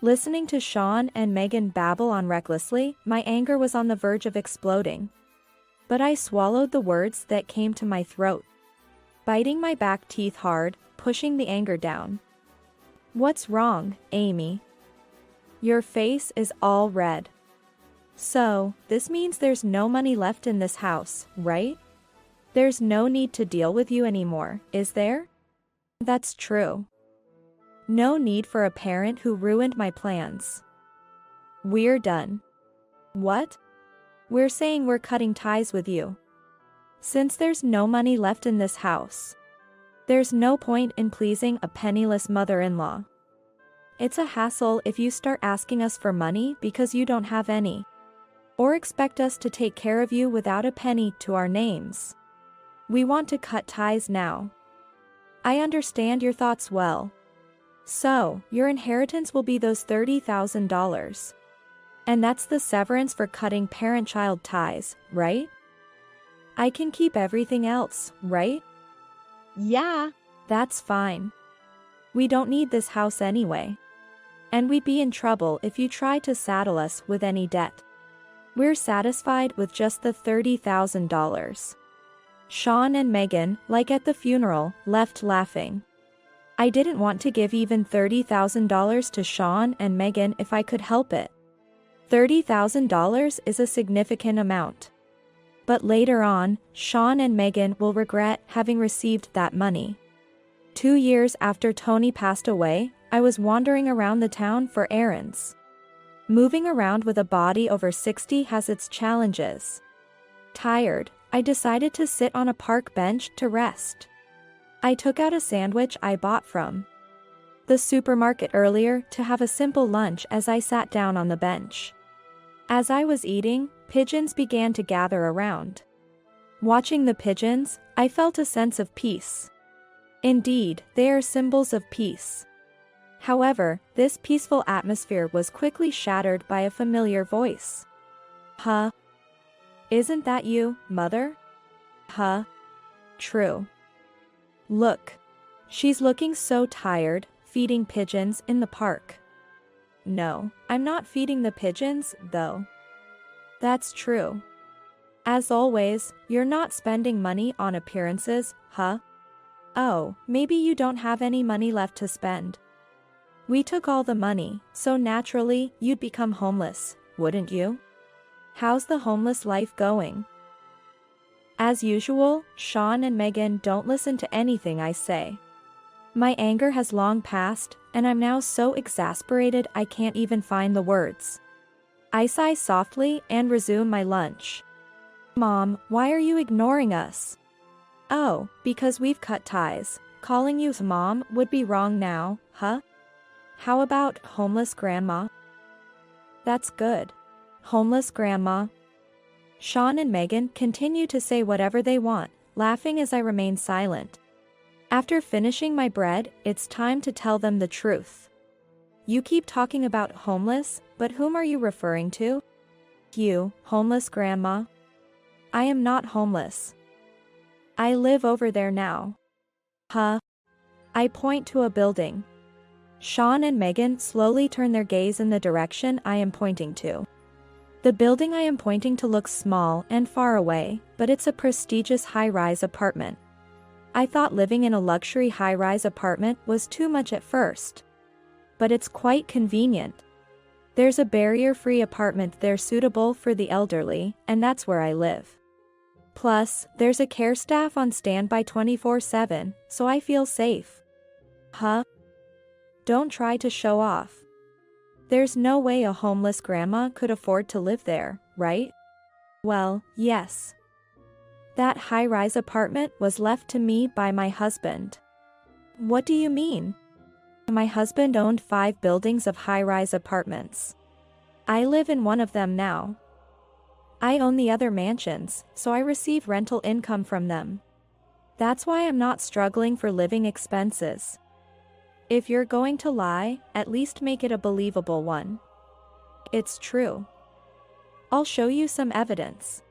Speaker 1: Listening to Sean and Megan babble on recklessly, my anger was on the verge of exploding. But I swallowed the words that came to my throat, biting my back teeth hard, pushing the anger down. What's wrong, Amy? Your face is all red. So, this means there's no money left in this house, right? There's no need to deal with you anymore, is there? That's true. No need for a parent who ruined my plans. We're done. What? We're saying we're cutting ties with you. Since there's no money left in this house, there's no point in pleasing a penniless mother-in-law. It's a hassle if you start asking us for money because you don't have any, or expect us to take care of you without a penny to our names. We want to cut ties now. I understand your thoughts well. So, your inheritance will be those $30,000. And that's the severance for cutting parent-child ties, right? I can keep everything else, right?
Speaker 2: Yeah.
Speaker 1: That's fine. We don't need this house anyway. And we'd be in trouble if you try to saddle us with any debt. We're satisfied with just the $30,000. Sean and Megan, like at the funeral, left laughing. I didn't want to give even $30,000 to Sean and Megan if I could help it. $30,000 is a significant amount. But later on, Sean and Megan will regret having received that money. 2 years after Tony passed away, I was wandering around the town for errands. Moving around with a body over 60 has its challenges. Tired, I decided to sit on a park bench to rest. I took out a sandwich I bought from the supermarket earlier to have a simple lunch as I sat down on the bench. As I was eating, pigeons began to gather around. Watching the pigeons, I felt a sense of peace. Indeed, they are symbols of peace. However, this peaceful atmosphere was quickly shattered by a familiar voice. Huh? Isn't that you, Mother? Huh? True. Look. She's looking so tired, feeding pigeons in the park. No, I'm not feeding the pigeons, though. That's true. As always, you're not spending money on appearances, huh? Oh, maybe you don't have any money left to spend. We took all the money, so naturally, you'd become homeless, wouldn't you? How's the homeless life going? As usual, Sean and Megan don't listen to anything I say. My anger has long passed, and I'm now so exasperated I can't even find the words. I sigh softly and resume my lunch. Mom, why are you ignoring us? Oh, because we've cut ties. Calling you Mom would be wrong now, huh? How about homeless grandma? That's good. Homeless grandma. Sean and Megan continue to say whatever they want, laughing as I remain silent. After finishing my bread, it's time to tell them the truth. You keep talking about homeless, but whom are you referring to? You, homeless grandma. I am not homeless. I live over there now. Huh? I point to a building. Sean and Megan slowly turn their gaze in the direction I am pointing to. The building I am pointing to looks small and far away, but it's a prestigious high-rise apartment. I thought living in a luxury high-rise apartment was too much at first. But it's quite convenient. There's a barrier-free apartment there suitable for the elderly, and that's where I live. Plus, there's a care staff on standby 24/7, so I feel safe. Huh? Don't try to show off. There's no way a homeless grandma could afford to live there, right? Well, yes. That high-rise apartment was left to me by my husband. What do you mean? My husband owned 5 buildings of high-rise apartments. I live in one of them now. I own the other mansions, so I receive rental income from them. That's why I'm not struggling for living expenses. If you're going to lie, at least make it a believable one. It's true. I'll show you some evidence.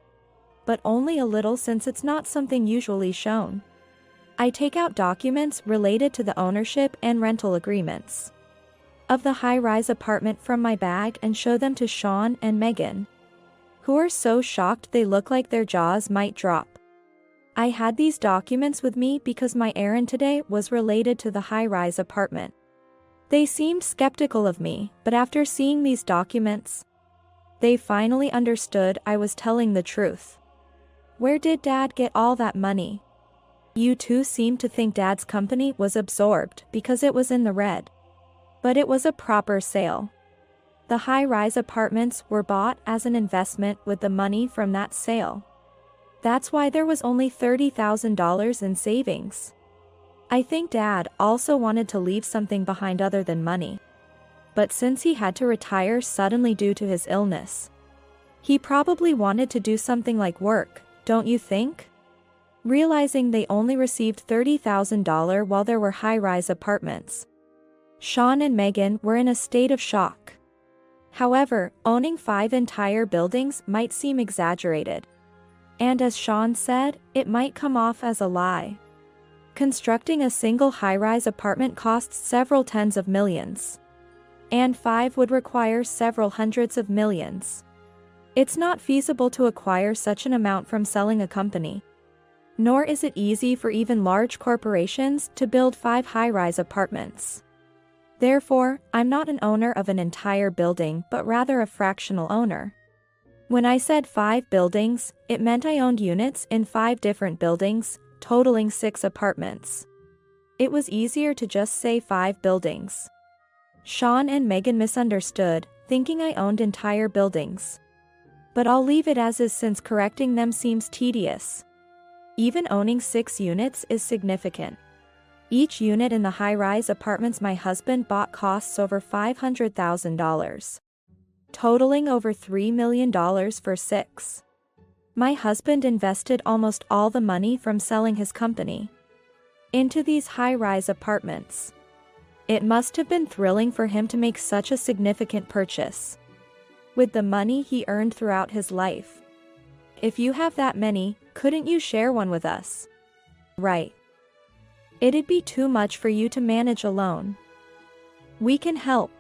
Speaker 1: But only a little since it's not something usually shown. I take out documents related to the ownership and rental agreements of the high-rise apartment from my bag and show them to Sean and Megan, who are so shocked they look like their jaws might drop. I had these documents with me because my errand today was related to the high-rise apartment. They seemed skeptical of me, but after seeing these documents, they finally understood I was telling the truth. Where did Dad get all that money? You two seem to think Dad's company was absorbed because it was in the red. But it was a proper sale. The high-rise apartments were bought as an investment with the money from that sale. That's why there was only $30,000 in savings. I think Dad also wanted to leave something behind other than money. But since he had to retire suddenly due to his illness, he probably wanted to do something like work, don't you think? Realizing they only received $30,000 while there were high-rise apartments, Sean and Megan were in a state of shock. However, owning 5 entire buildings might seem exaggerated. And as Sean said, it might come off as a lie. Constructing a single high-rise apartment costs several tens of millions. And 5 would require several hundreds of millions. It's not feasible to acquire such an amount from selling a company. Nor is it easy for even large corporations to build 5 high-rise apartments. Therefore, I'm not an owner of an entire building but rather a fractional owner. When I said 5 buildings, it meant I owned units in 5 different buildings, totaling 6 apartments. It was easier to just say 5 buildings. Sean and Megan misunderstood, thinking I owned entire buildings. But I'll leave it as is since correcting them seems tedious. Even owning 6 units is significant. Each unit in the high-rise apartments my husband bought costs over $500,000. Totaling over $3 million for 6. My husband invested almost all the money from selling his company into these high-rise apartments. It must have been thrilling for him to make such a significant purchase with the money he earned throughout his life. If you have that many, couldn't you share one with us? Right. It'd be too much for you to manage alone. We can help.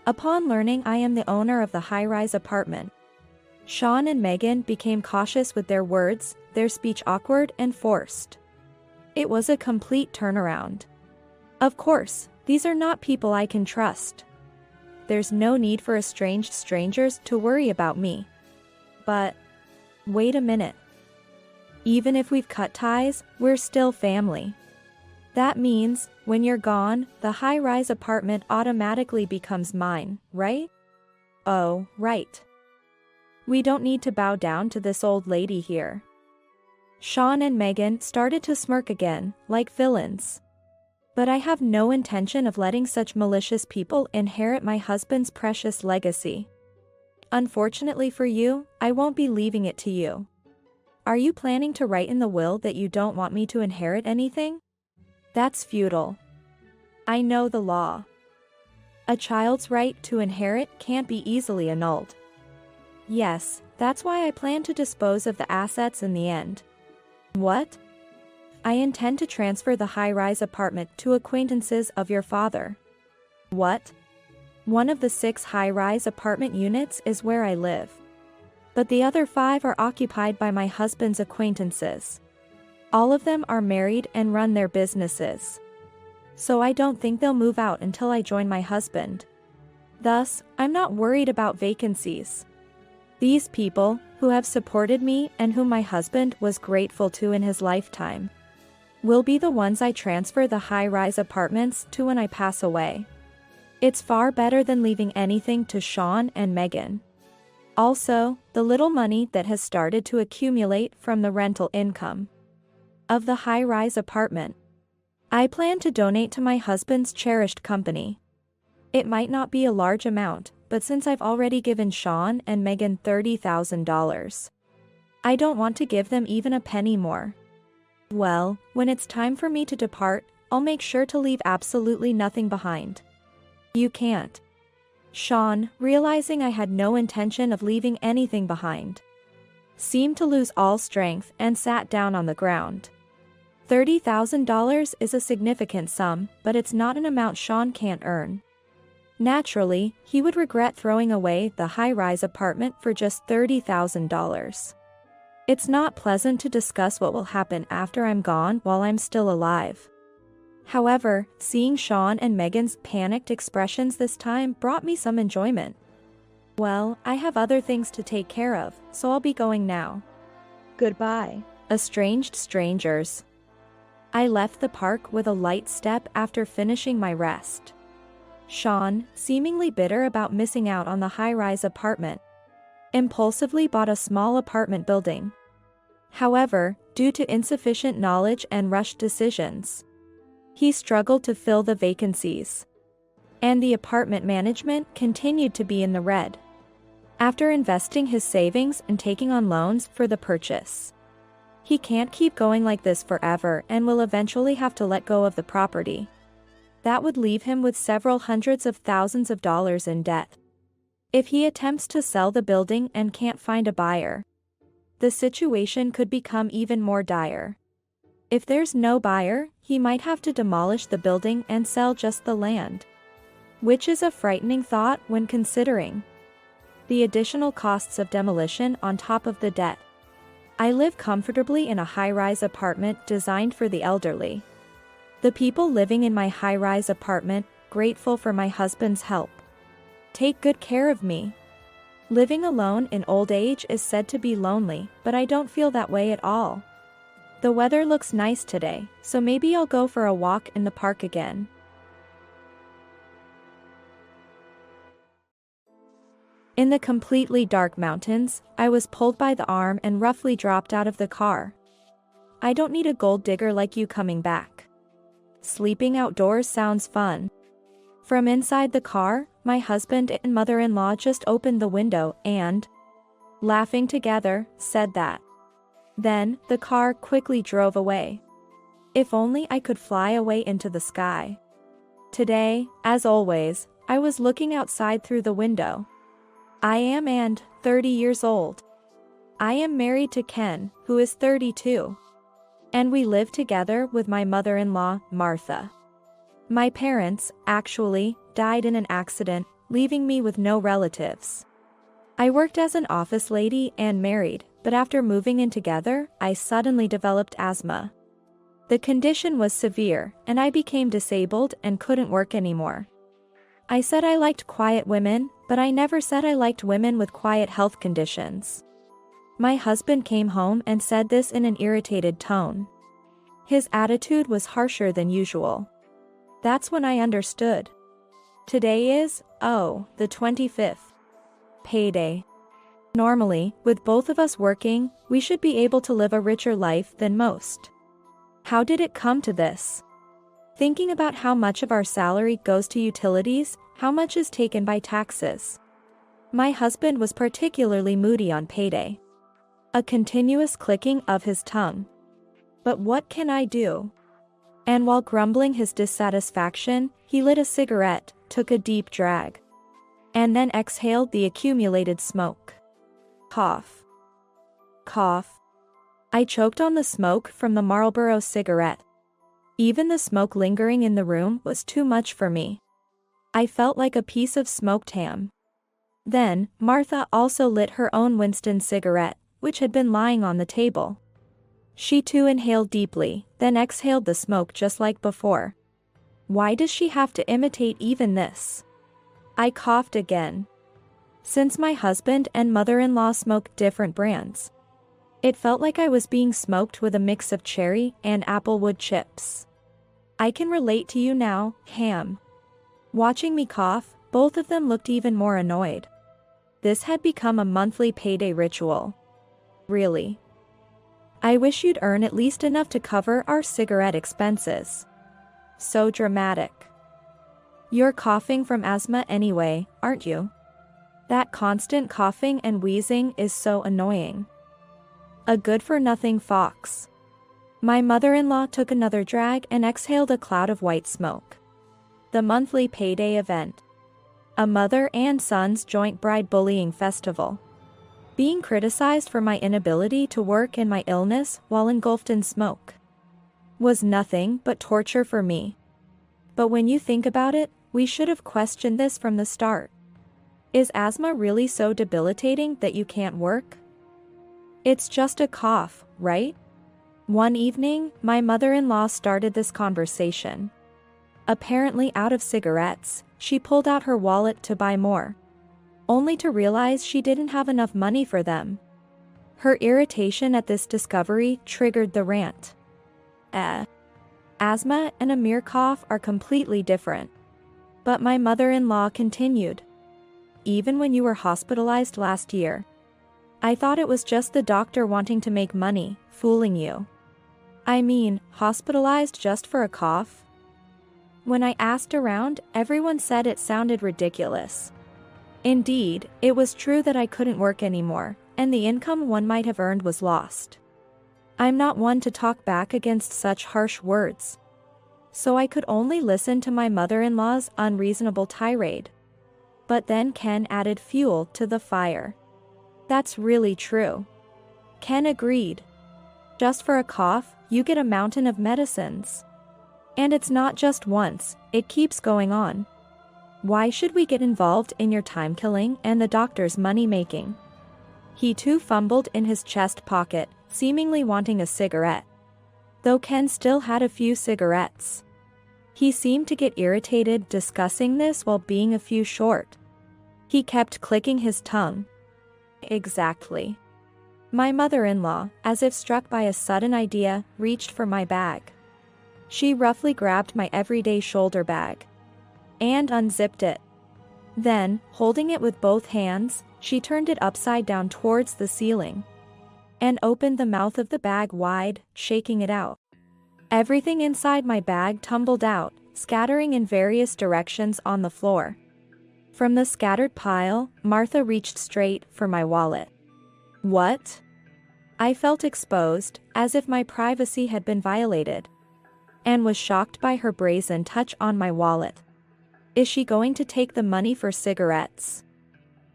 Speaker 1: Upon learning I am the owner of the high-rise apartment, Sean and Megan became cautious with their words, their speech awkward and forced. It was a complete turnaround. Of course, these are not people I can trust. There's no need for estranged strangers to worry about me. But, wait a minute. Even if we've cut ties, we're still family. That means, when you're gone, the high-rise apartment automatically becomes mine, right? Oh, right. We don't need to bow down to this old lady here. Sean and Megan started to smirk again, like villains. But I have no intention of letting such malicious people inherit my husband's precious legacy. Unfortunately for you, I won't be leaving it to you. Are you planning to write in the will that you don't want me to inherit anything? That's futile. I know the law. A child's right to inherit can't be easily annulled. Yes, that's why I plan to dispose of the assets in the end. What? I intend to transfer the high-rise apartment to acquaintances of your father. What? One of the 6 high-rise apartment units is where I live. But the other 5 are occupied by my husband's acquaintances. All of them are married and run their businesses. So I don't think they'll move out until I join my husband. Thus, I'm not worried about vacancies. These people, who have supported me and whom my husband was grateful to in his lifetime, will be the ones I transfer the high-rise apartments to when I pass away. It's far better than leaving anything to Sean and Megan. Also, the little money that has started to accumulate from the rental income of the high-rise apartment, I plan to donate to my husband's cherished company. It might not be a large amount, but since I've already given Sean and Megan $30,000, I don't want to give them even a penny more. Well, when it's time for me to depart, I'll make sure to leave absolutely nothing behind. You can't. Sean, realizing I had no intention of leaving anything behind, seemed to lose all strength and sat down on the ground. $30,000 is a significant sum, but it's not an amount Sean can't earn. Naturally, he would regret throwing away the high-rise apartment for just $30,000. It's not pleasant to discuss what will happen after I'm gone while I'm still alive. However, seeing Sean and Megan's panicked expressions this time brought me some enjoyment. Well, I have other things to take care of, so I'll be going now. Goodbye, estranged strangers. I left the park with a light step after finishing my rest. Sean, seemingly bitter about missing out on the high-rise apartment, impulsively bought a small apartment building. However, due to insufficient knowledge and rushed decisions, he struggled to fill the vacancies, and the apartment management continued to be in the red. After investing his savings and taking on loans for the purchase, he can't keep going like this forever and will eventually have to let go of the property. That would leave him with several hundreds of thousands of dollars in debt. If he attempts to sell the building and can't find a buyer, the situation could become even more dire. If there's no buyer, he might have to demolish the building and sell just the land, which is a frightening thought when considering the additional costs of demolition on top of the debt. I live comfortably in a high-rise apartment designed for the elderly. The people living in my high-rise apartment, grateful for my husband's help, take good care of me. Living alone in old age is said to be lonely, but I don't feel that way at all. The weather looks nice today, so maybe I'll go for a walk in the park again. In the completely dark mountains, I was pulled by the arm and roughly dropped out of the car. I don't need a gold digger like you coming back. Sleeping outdoors sounds fun. From inside the car, my husband and mother-in-law just opened the window and, laughing together, said that. Then, the car quickly drove away. If only I could fly away into the sky. Today, as always, I was looking outside through the window. I am 30 years old. I am married to Ken, who is 32. And we live together with my mother-in-law, Martha. My parents, actually, died in an accident, leaving me with no relatives. I worked as an office lady and married, but after moving in together, I suddenly developed asthma. The condition was severe, and I became disabled and couldn't work anymore. I said I liked quiet women, but I never said I liked women with quiet health conditions. My husband came home and said this in an irritated tone. His attitude was harsher than usual. That's when I understood. Today is, the 25th. Payday. Normally, with both of us working, we should be able to live a richer life than most. How did it come to this? Thinking about how much of our salary goes to utilities, how much is taken by taxes. My husband was particularly moody on payday. A continuous clicking of his tongue. But what can I do? And while grumbling his dissatisfaction, he lit a cigarette, took a deep drag, and then exhaled the accumulated smoke. Cough. Cough. I choked on the smoke from the Marlboro cigarette. Even the smoke lingering in the room was too much for me. I felt like a piece of smoked ham. Then, Martha also lit her own Winston cigarette, which had been lying on the table. She too inhaled deeply, then exhaled the smoke just like before. Why does she have to imitate even this? I coughed again. Since my husband and mother-in-law smoke different brands, it felt like I was being smoked with a mix of cherry and applewood chips. I can relate to you now, Ham. Watching me cough, both of them looked even more annoyed. This had become a monthly payday ritual. Really. I wish you'd earn at least enough to cover our cigarette expenses. So dramatic. You're coughing from asthma anyway, aren't you? That constant coughing and wheezing is so annoying. A good-for-nothing fox. My mother-in-law took another drag and exhaled a cloud of white smoke. The monthly payday event. A mother and son's joint bride bullying festival. Being criticized for my inability to work and my illness while engulfed in smoke was nothing but torture for me. But when you think about it, we should have questioned this from the start. Is asthma really so debilitating that you can't work? It's just a cough, right? One evening, my mother-in-law started this conversation. Apparently out of cigarettes, she pulled out her wallet to buy more, only to realize she didn't have enough money for them. Her irritation at this discovery triggered the rant. Asthma and a mere cough are completely different. But my mother-in-law continued. Even when you were hospitalized last year, I thought it was just the doctor wanting to make money, fooling you. I mean, hospitalized just for a cough? When I asked around, everyone said it sounded ridiculous. Indeed, it was true that I couldn't work anymore, and the income one might have earned was lost. I'm not one to talk back against such harsh words. So I could only listen to my mother-in-law's unreasonable tirade. But then Ken added fuel to the fire. That's really true. Ken agreed. Just for a cough, you get a mountain of medicines. And it's not just once, it keeps going on. Why should we get involved in your time killing and the doctor's money making? He too fumbled in his chest pocket, seemingly wanting a cigarette. Though Ken still had a few cigarettes. He seemed to get irritated discussing this while being a few short. He kept clicking his tongue. Exactly. My mother-in-law, as if struck by a sudden idea, reached for my bag. She roughly grabbed my everyday shoulder bag and unzipped it. Then, holding it with both hands, she turned it upside down towards the ceiling and opened the mouth of the bag wide, shaking it out. Everything inside my bag tumbled out, scattering in various directions on the floor. From the scattered pile, Martha reached straight for my wallet. What? I felt exposed, as if my privacy had been violated, and was shocked by her brazen touch on my wallet. Is she going to take the money for cigarettes?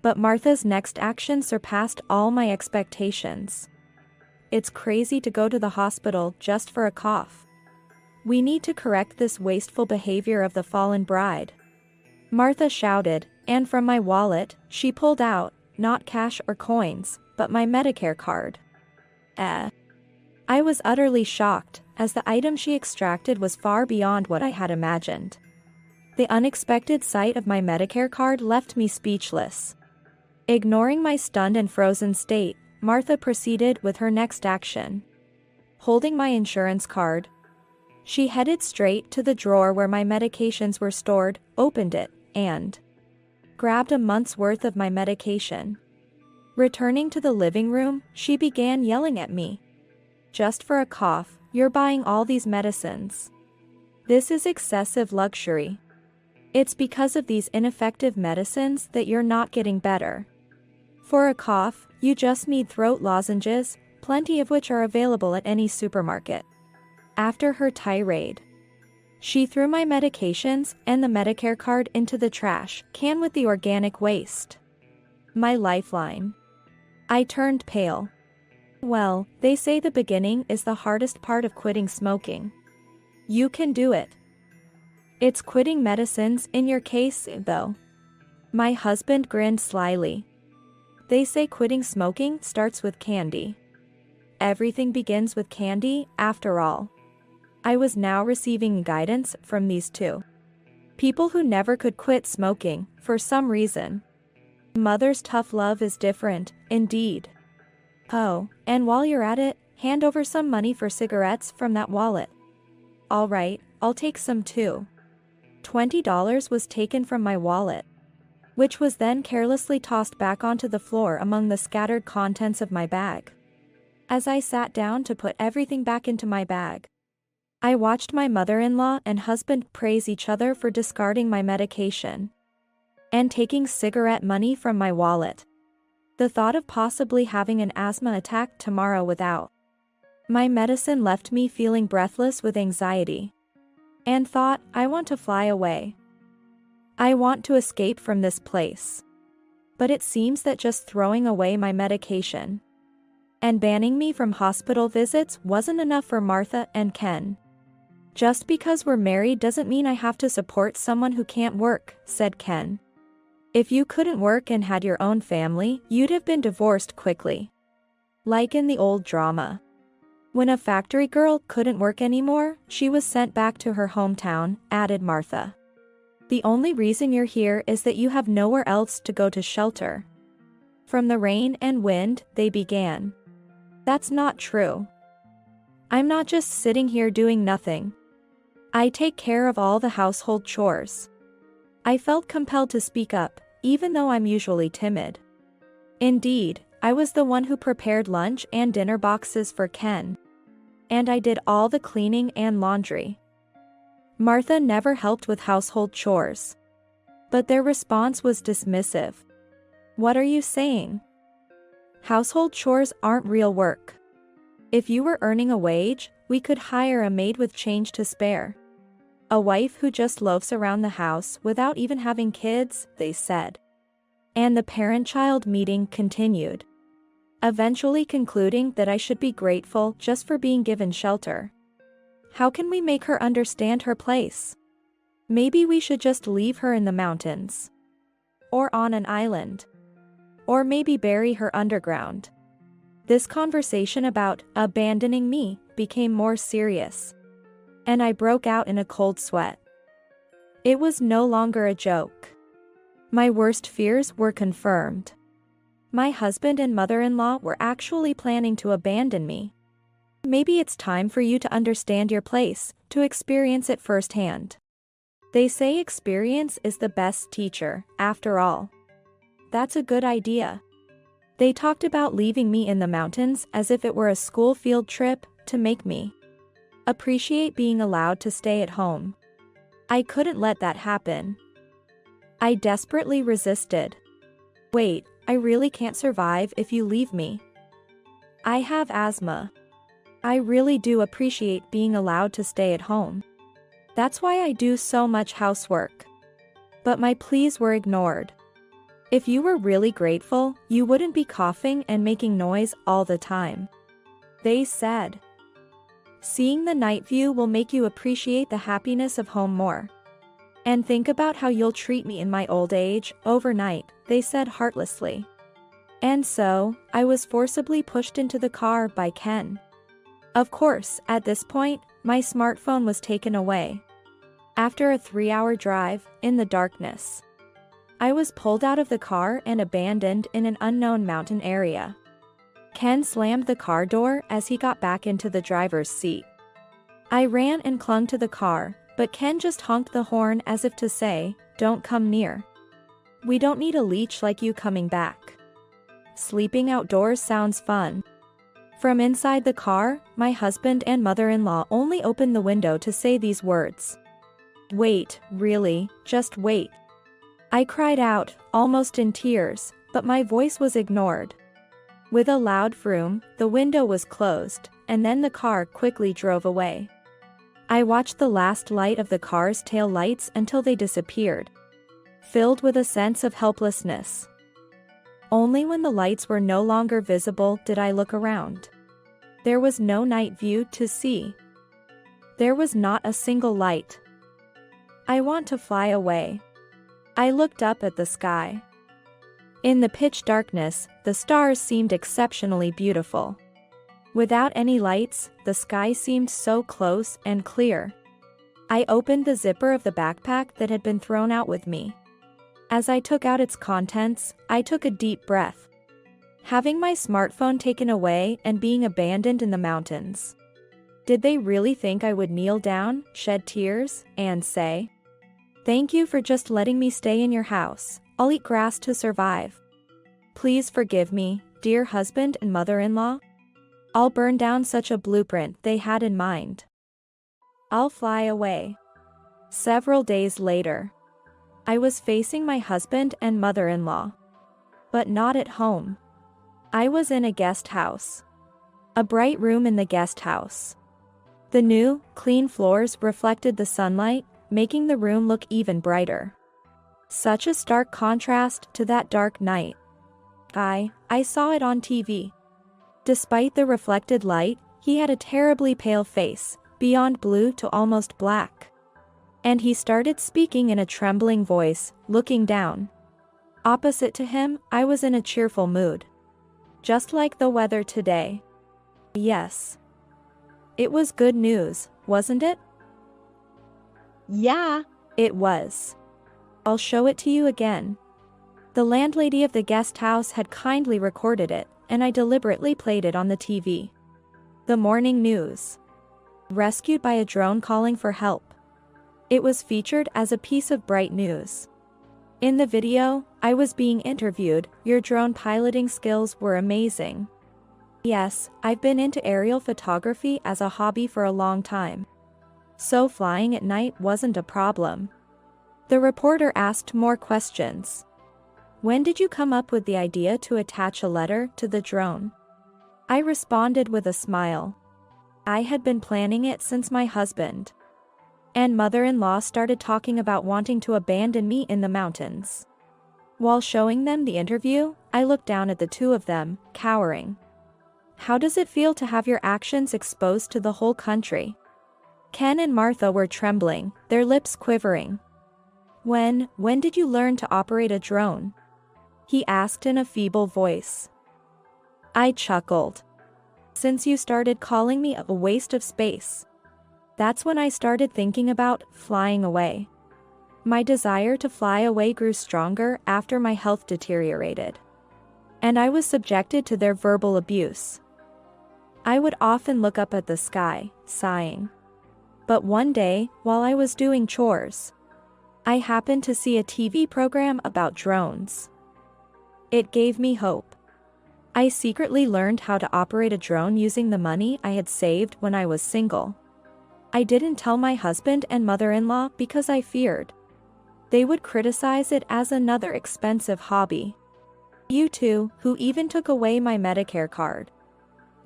Speaker 1: But Martha's next action surpassed all my expectations. It's crazy to go to the hospital just for a cough. We need to correct this wasteful behavior of the fallen bride. Martha shouted, and from my wallet, she pulled out, not cash or coins, but my Medicare card. I was utterly shocked, as the item she extracted was far beyond what I had imagined. The unexpected sight of my Medicare card left me speechless. Ignoring my stunned and frozen state, Martha proceeded with her next action. Holding my insurance card, she headed straight to the drawer where my medications were stored, opened it, and grabbed a month's worth of my medication. Returning to the living room, she began yelling at me. Just for a cough, you're buying all these medicines. This is excessive luxury. It's because of these ineffective medicines that you're not getting better. For a cough, you just need throat lozenges, plenty of which are available at any supermarket. After her tirade, she threw my medications and the Medicare card into the trash can with the organic waste. My lifeline. I turned pale. Well, they say the beginning is the hardest part of quitting smoking. You can do it. It's quitting medicines in your case, though. My husband grinned slyly. They say quitting smoking starts with candy. Everything begins with candy, after all. I was now receiving guidance from these two people who never could quit smoking, for some reason. Mother's tough love is different, indeed. Oh, and while you're at it, hand over some money for cigarettes from that wallet. All right, I'll take some too. $20 was taken from my wallet, which was then carelessly tossed back onto the floor among the scattered contents of my bag. As I sat down to put everything back into my bag, I watched my mother-in-law and husband praise each other for discarding my medication and taking cigarette money from my wallet. The thought of possibly having an asthma attack tomorrow without my medicine left me feeling breathless with anxiety, and thought, I want to fly away. I want to escape from this place. But it seems that just throwing away my medication and banning me from hospital visits wasn't enough for Martha and Ken. Just because we're married doesn't mean I have to support someone who can't work, said Ken. If you couldn't work and had your own family, you'd have been divorced quickly. Like in the old drama. When a factory girl couldn't work anymore, she was sent back to her hometown, added Martha. The only reason you're here is that you have nowhere else to go to shelter from the rain and wind, they began. That's not true. I'm not just sitting here doing nothing. I take care of all the household chores. I felt compelled to speak up, even though I'm usually timid. Indeed, I was the one who prepared lunch and dinner boxes for Ken. And I did all the cleaning and laundry. Martha never helped with household chores. But their response was dismissive. What are you saying? Household chores aren't real work. If you were earning a wage, we could hire a maid with change to spare. A wife who just loafs around the house without even having kids, they said. And the parent-child meeting continued, eventually concluding that I should be grateful just for being given shelter. How can we make her understand her place? Maybe we should just leave her in the mountains. Or on an island. Or maybe bury her underground. This conversation about abandoning me became more serious. And I broke out in a cold sweat. It was no longer a joke. My worst fears were confirmed. My husband and mother-in-law were actually planning to abandon me. Maybe it's time for you to understand your place, to experience it firsthand. They say experience is the best teacher, after all. That's a good idea. They talked about leaving me in the mountains as if it were a school field trip to make me appreciate being allowed to stay at home. I couldn't let that happen. I desperately resisted. Wait, I really can't survive if you leave me. I have asthma. I really do appreciate being allowed to stay at home. That's why I do so much housework. But my pleas were ignored. If you were really grateful, you wouldn't be coughing and making noise all the time. They said. Seeing the night view will make you appreciate the happiness of home more. And think about how you'll treat me in my old age, overnight, they said heartlessly. And so, I was forcibly pushed into the car by Ken. Of course, at this point, my smartphone was taken away. After a 3-hour drive, in the darkness, I was pulled out of the car and abandoned in an unknown mountain area. Ken slammed the car door as he got back into the driver's seat. I ran and clung to the car, but Ken just honked the horn as if to say, "Don't come near. We don't need a leech like you coming back. Sleeping outdoors sounds fun." From inside the car, my husband and mother-in-law only opened the window to say these words. "Wait, really, just wait." I cried out, almost in tears, but my voice was ignored. With a loud vroom, the window was closed, and then the car quickly drove away. I watched the last light of the car's tail lights until they disappeared, filled with a sense of helplessness. Only when the lights were no longer visible did I look around. There was no night view to see. There was not a single light. I want to fly away. I looked up at the sky. In the pitch darkness, the stars seemed exceptionally beautiful. Without any lights, the sky seemed so close and clear. I opened the zipper of the backpack that had been thrown out with me. As I took out its contents, I took a deep breath. Having my smartphone taken away and being abandoned in the mountains. Did they really think I would kneel down, shed tears, and say, "Thank you for just letting me stay in your house. I'll eat grass to survive. Please forgive me, dear husband and mother-in-law. I'll burn down such a blueprint they had in mind. I'll fly away." Several days later, I was facing my husband and mother-in-law. But not at home. I was in a guest house. A bright room in the guest house. The new, clean floors reflected the sunlight, making the room look even brighter. Such a stark contrast to that dark night. I saw it on TV. Despite the reflected light, he had a terribly pale face, beyond blue to almost black. And he started speaking in a trembling voice, looking down. Opposite to him, I was in a cheerful mood. Just like the weather today. Yes. It was good news, wasn't it?
Speaker 2: Yeah.
Speaker 1: It was. I'll show it to you again. The landlady of the guest house had kindly recorded it, and I deliberately played it on the TV. The morning news. Rescued by a drone calling for help. It was featured as a piece of bright news. In the video, I was being interviewed. Your drone piloting skills were amazing. Yes, I've been into aerial photography as a hobby for a long time. So flying at night wasn't a problem. The reporter asked more questions. When did you come up with the idea to attach a letter to the drone? I responded with a smile. I had been planning it since my husband and mother-in-law started talking about wanting to abandon me in the mountains. While showing them the interview, I looked down at the two of them, cowering. How does it feel to have your actions exposed to the whole country? Ken and Martha were trembling, their lips quivering. When did you learn to operate a drone? He asked in a feeble voice. I chuckled. Since you started calling me a waste of space. That's when I started thinking about flying away. My desire to fly away grew stronger after my health deteriorated. And I was subjected to their verbal abuse. I would often look up at the sky, sighing. But one day, while I was doing chores, I happened to see a TV program about drones. It gave me hope. I secretly learned how to operate a drone using the money I had saved when I was single. I didn't tell my husband and mother-in-law because I feared they would criticize it as another expensive hobby. You two, who even took away my Medicare card,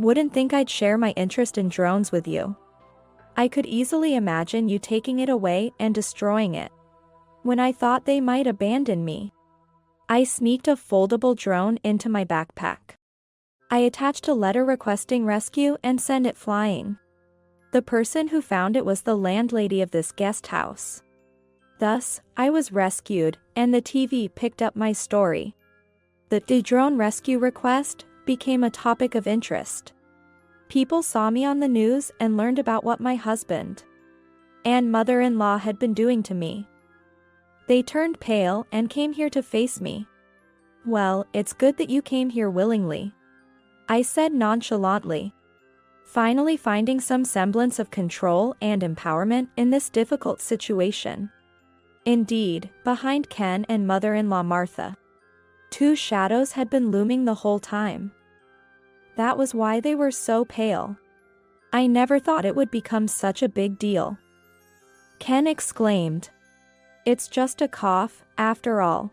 Speaker 1: wouldn't think I'd share my interest in drones with you. I could easily imagine you taking it away and destroying it. When I thought they might abandon me, I sneaked a foldable drone into my backpack. I attached a letter requesting rescue and sent it flying. The person who found it was the landlady of this guest house. Thus, I was rescued, and the TV picked up my story. The drone rescue request became a topic of interest. People saw me on the news and learned about what my husband and mother-in-law had been doing to me. They turned pale and came here to face me. Well, it's good that you came here willingly, I said nonchalantly. Finally finding some semblance of control and empowerment in this difficult situation. Indeed, behind Ken and mother-in-law Martha, two shadows had been looming the whole time. That was why they were so pale. I never thought it would become such a big deal. Ken exclaimed. It's just a cough, after all.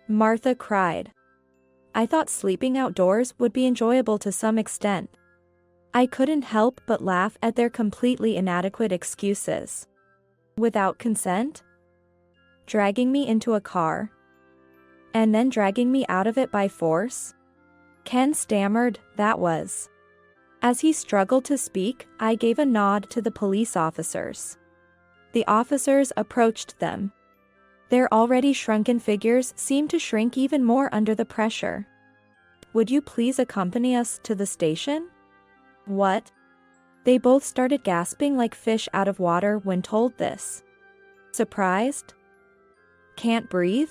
Speaker 1: Martha cried. I thought sleeping outdoors would be enjoyable to some extent. I couldn't help but laugh at their completely inadequate excuses. Without consent? Dragging me into a car? And then dragging me out of it by force? Ken stammered, that was. As he struggled to speak, I gave a nod to the police officers. The officers approached them. Their already shrunken figures seemed to shrink even more under the pressure. Would you please accompany us to the station? What? They both started gasping like fish out of water when told this. Surprised? Can't breathe?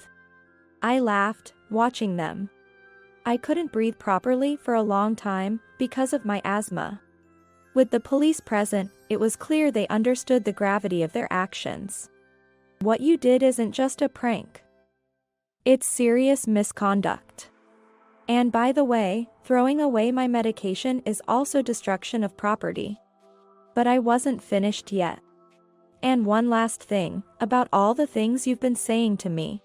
Speaker 1: I laughed, watching them. I couldn't breathe properly for a long time because of my asthma. With the police present, it was clear they understood the gravity of their actions. What you did isn't just a prank. It's serious misconduct. And by the way, throwing away my medication is also destruction of property. But I wasn't finished yet. And one last thing, about all the things you've been saying to me.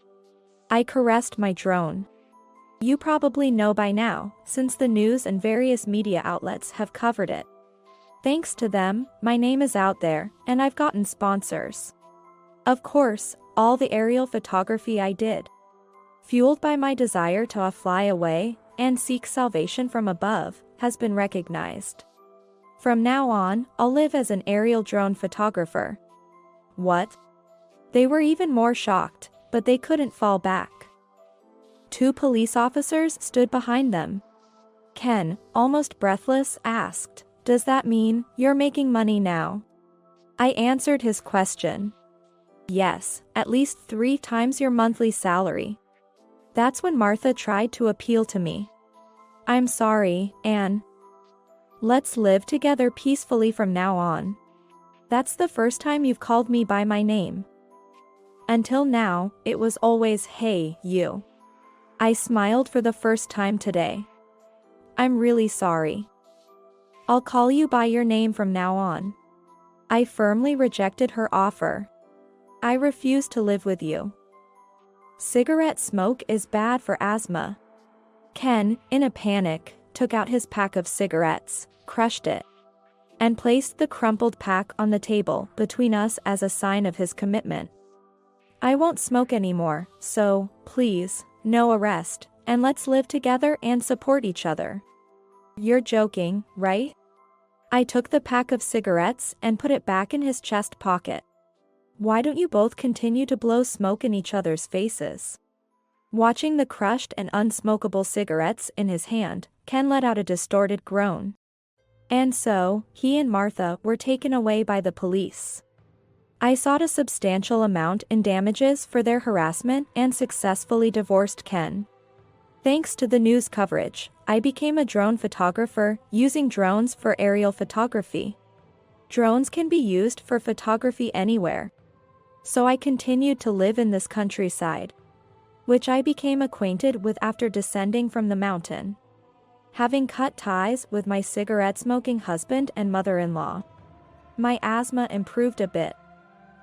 Speaker 1: I caressed my drone. You probably know by now, since the news and various media outlets have covered it. Thanks to them, my name is out there, and I've gotten sponsors. Of course, all the aerial photography I did, fueled by my desire to fly away and seek salvation from above, has been recognized. From now on, I'll live as an aerial drone photographer. What? They were even more shocked, but they couldn't fall back. Two police officers stood behind them. Ken, almost breathless, asked, Does that mean you're making money now? I answered his question. Yes, at least 3 times your monthly salary. That's when Martha tried to appeal to me. I'm sorry, Anne. Let's live together peacefully from now on. That's the first time you've called me by my name. Until now, it was always "Hey, you." I smiled for the first time today. I'm really sorry. I'll call you by your name from now on. I firmly rejected her offer. I refuse to live with you. Cigarette smoke is bad for asthma. Ken, in a panic, took out his pack of cigarettes, crushed it, and placed the crumpled pack on the table between us as a sign of his commitment. I won't smoke anymore, so, please, no arrest, and let's live together and support each other. You're joking, right? I took the pack of cigarettes and put it back in his chest pocket. Why don't you both continue to blow smoke in each other's faces? Watching the crushed and unsmokable cigarettes in his hand, Ken let out a distorted groan. And so, he and Martha were taken away by the police. I sought a substantial amount in damages for their harassment and successfully divorced Ken. Thanks to the news coverage, I became a drone photographer, using drones for aerial photography. Drones can be used for photography anywhere. So I continued to live in this countryside, which I became acquainted with after descending from the mountain. Having cut ties with my cigarette-smoking husband and mother-in-law, my asthma improved a bit.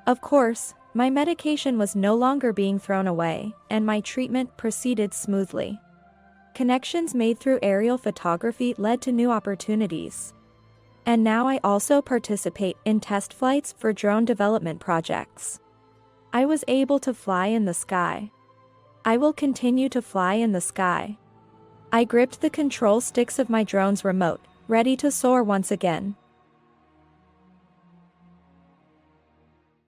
Speaker 1: Of course, my medication was no longer being thrown away, and my treatment proceeded smoothly. Connections made through aerial photography led to new opportunities. And now I also participate in test flights for drone development projects. I was able to fly in the sky. I will continue to fly in the sky. I gripped the control sticks of my drone's remote, ready to soar once again.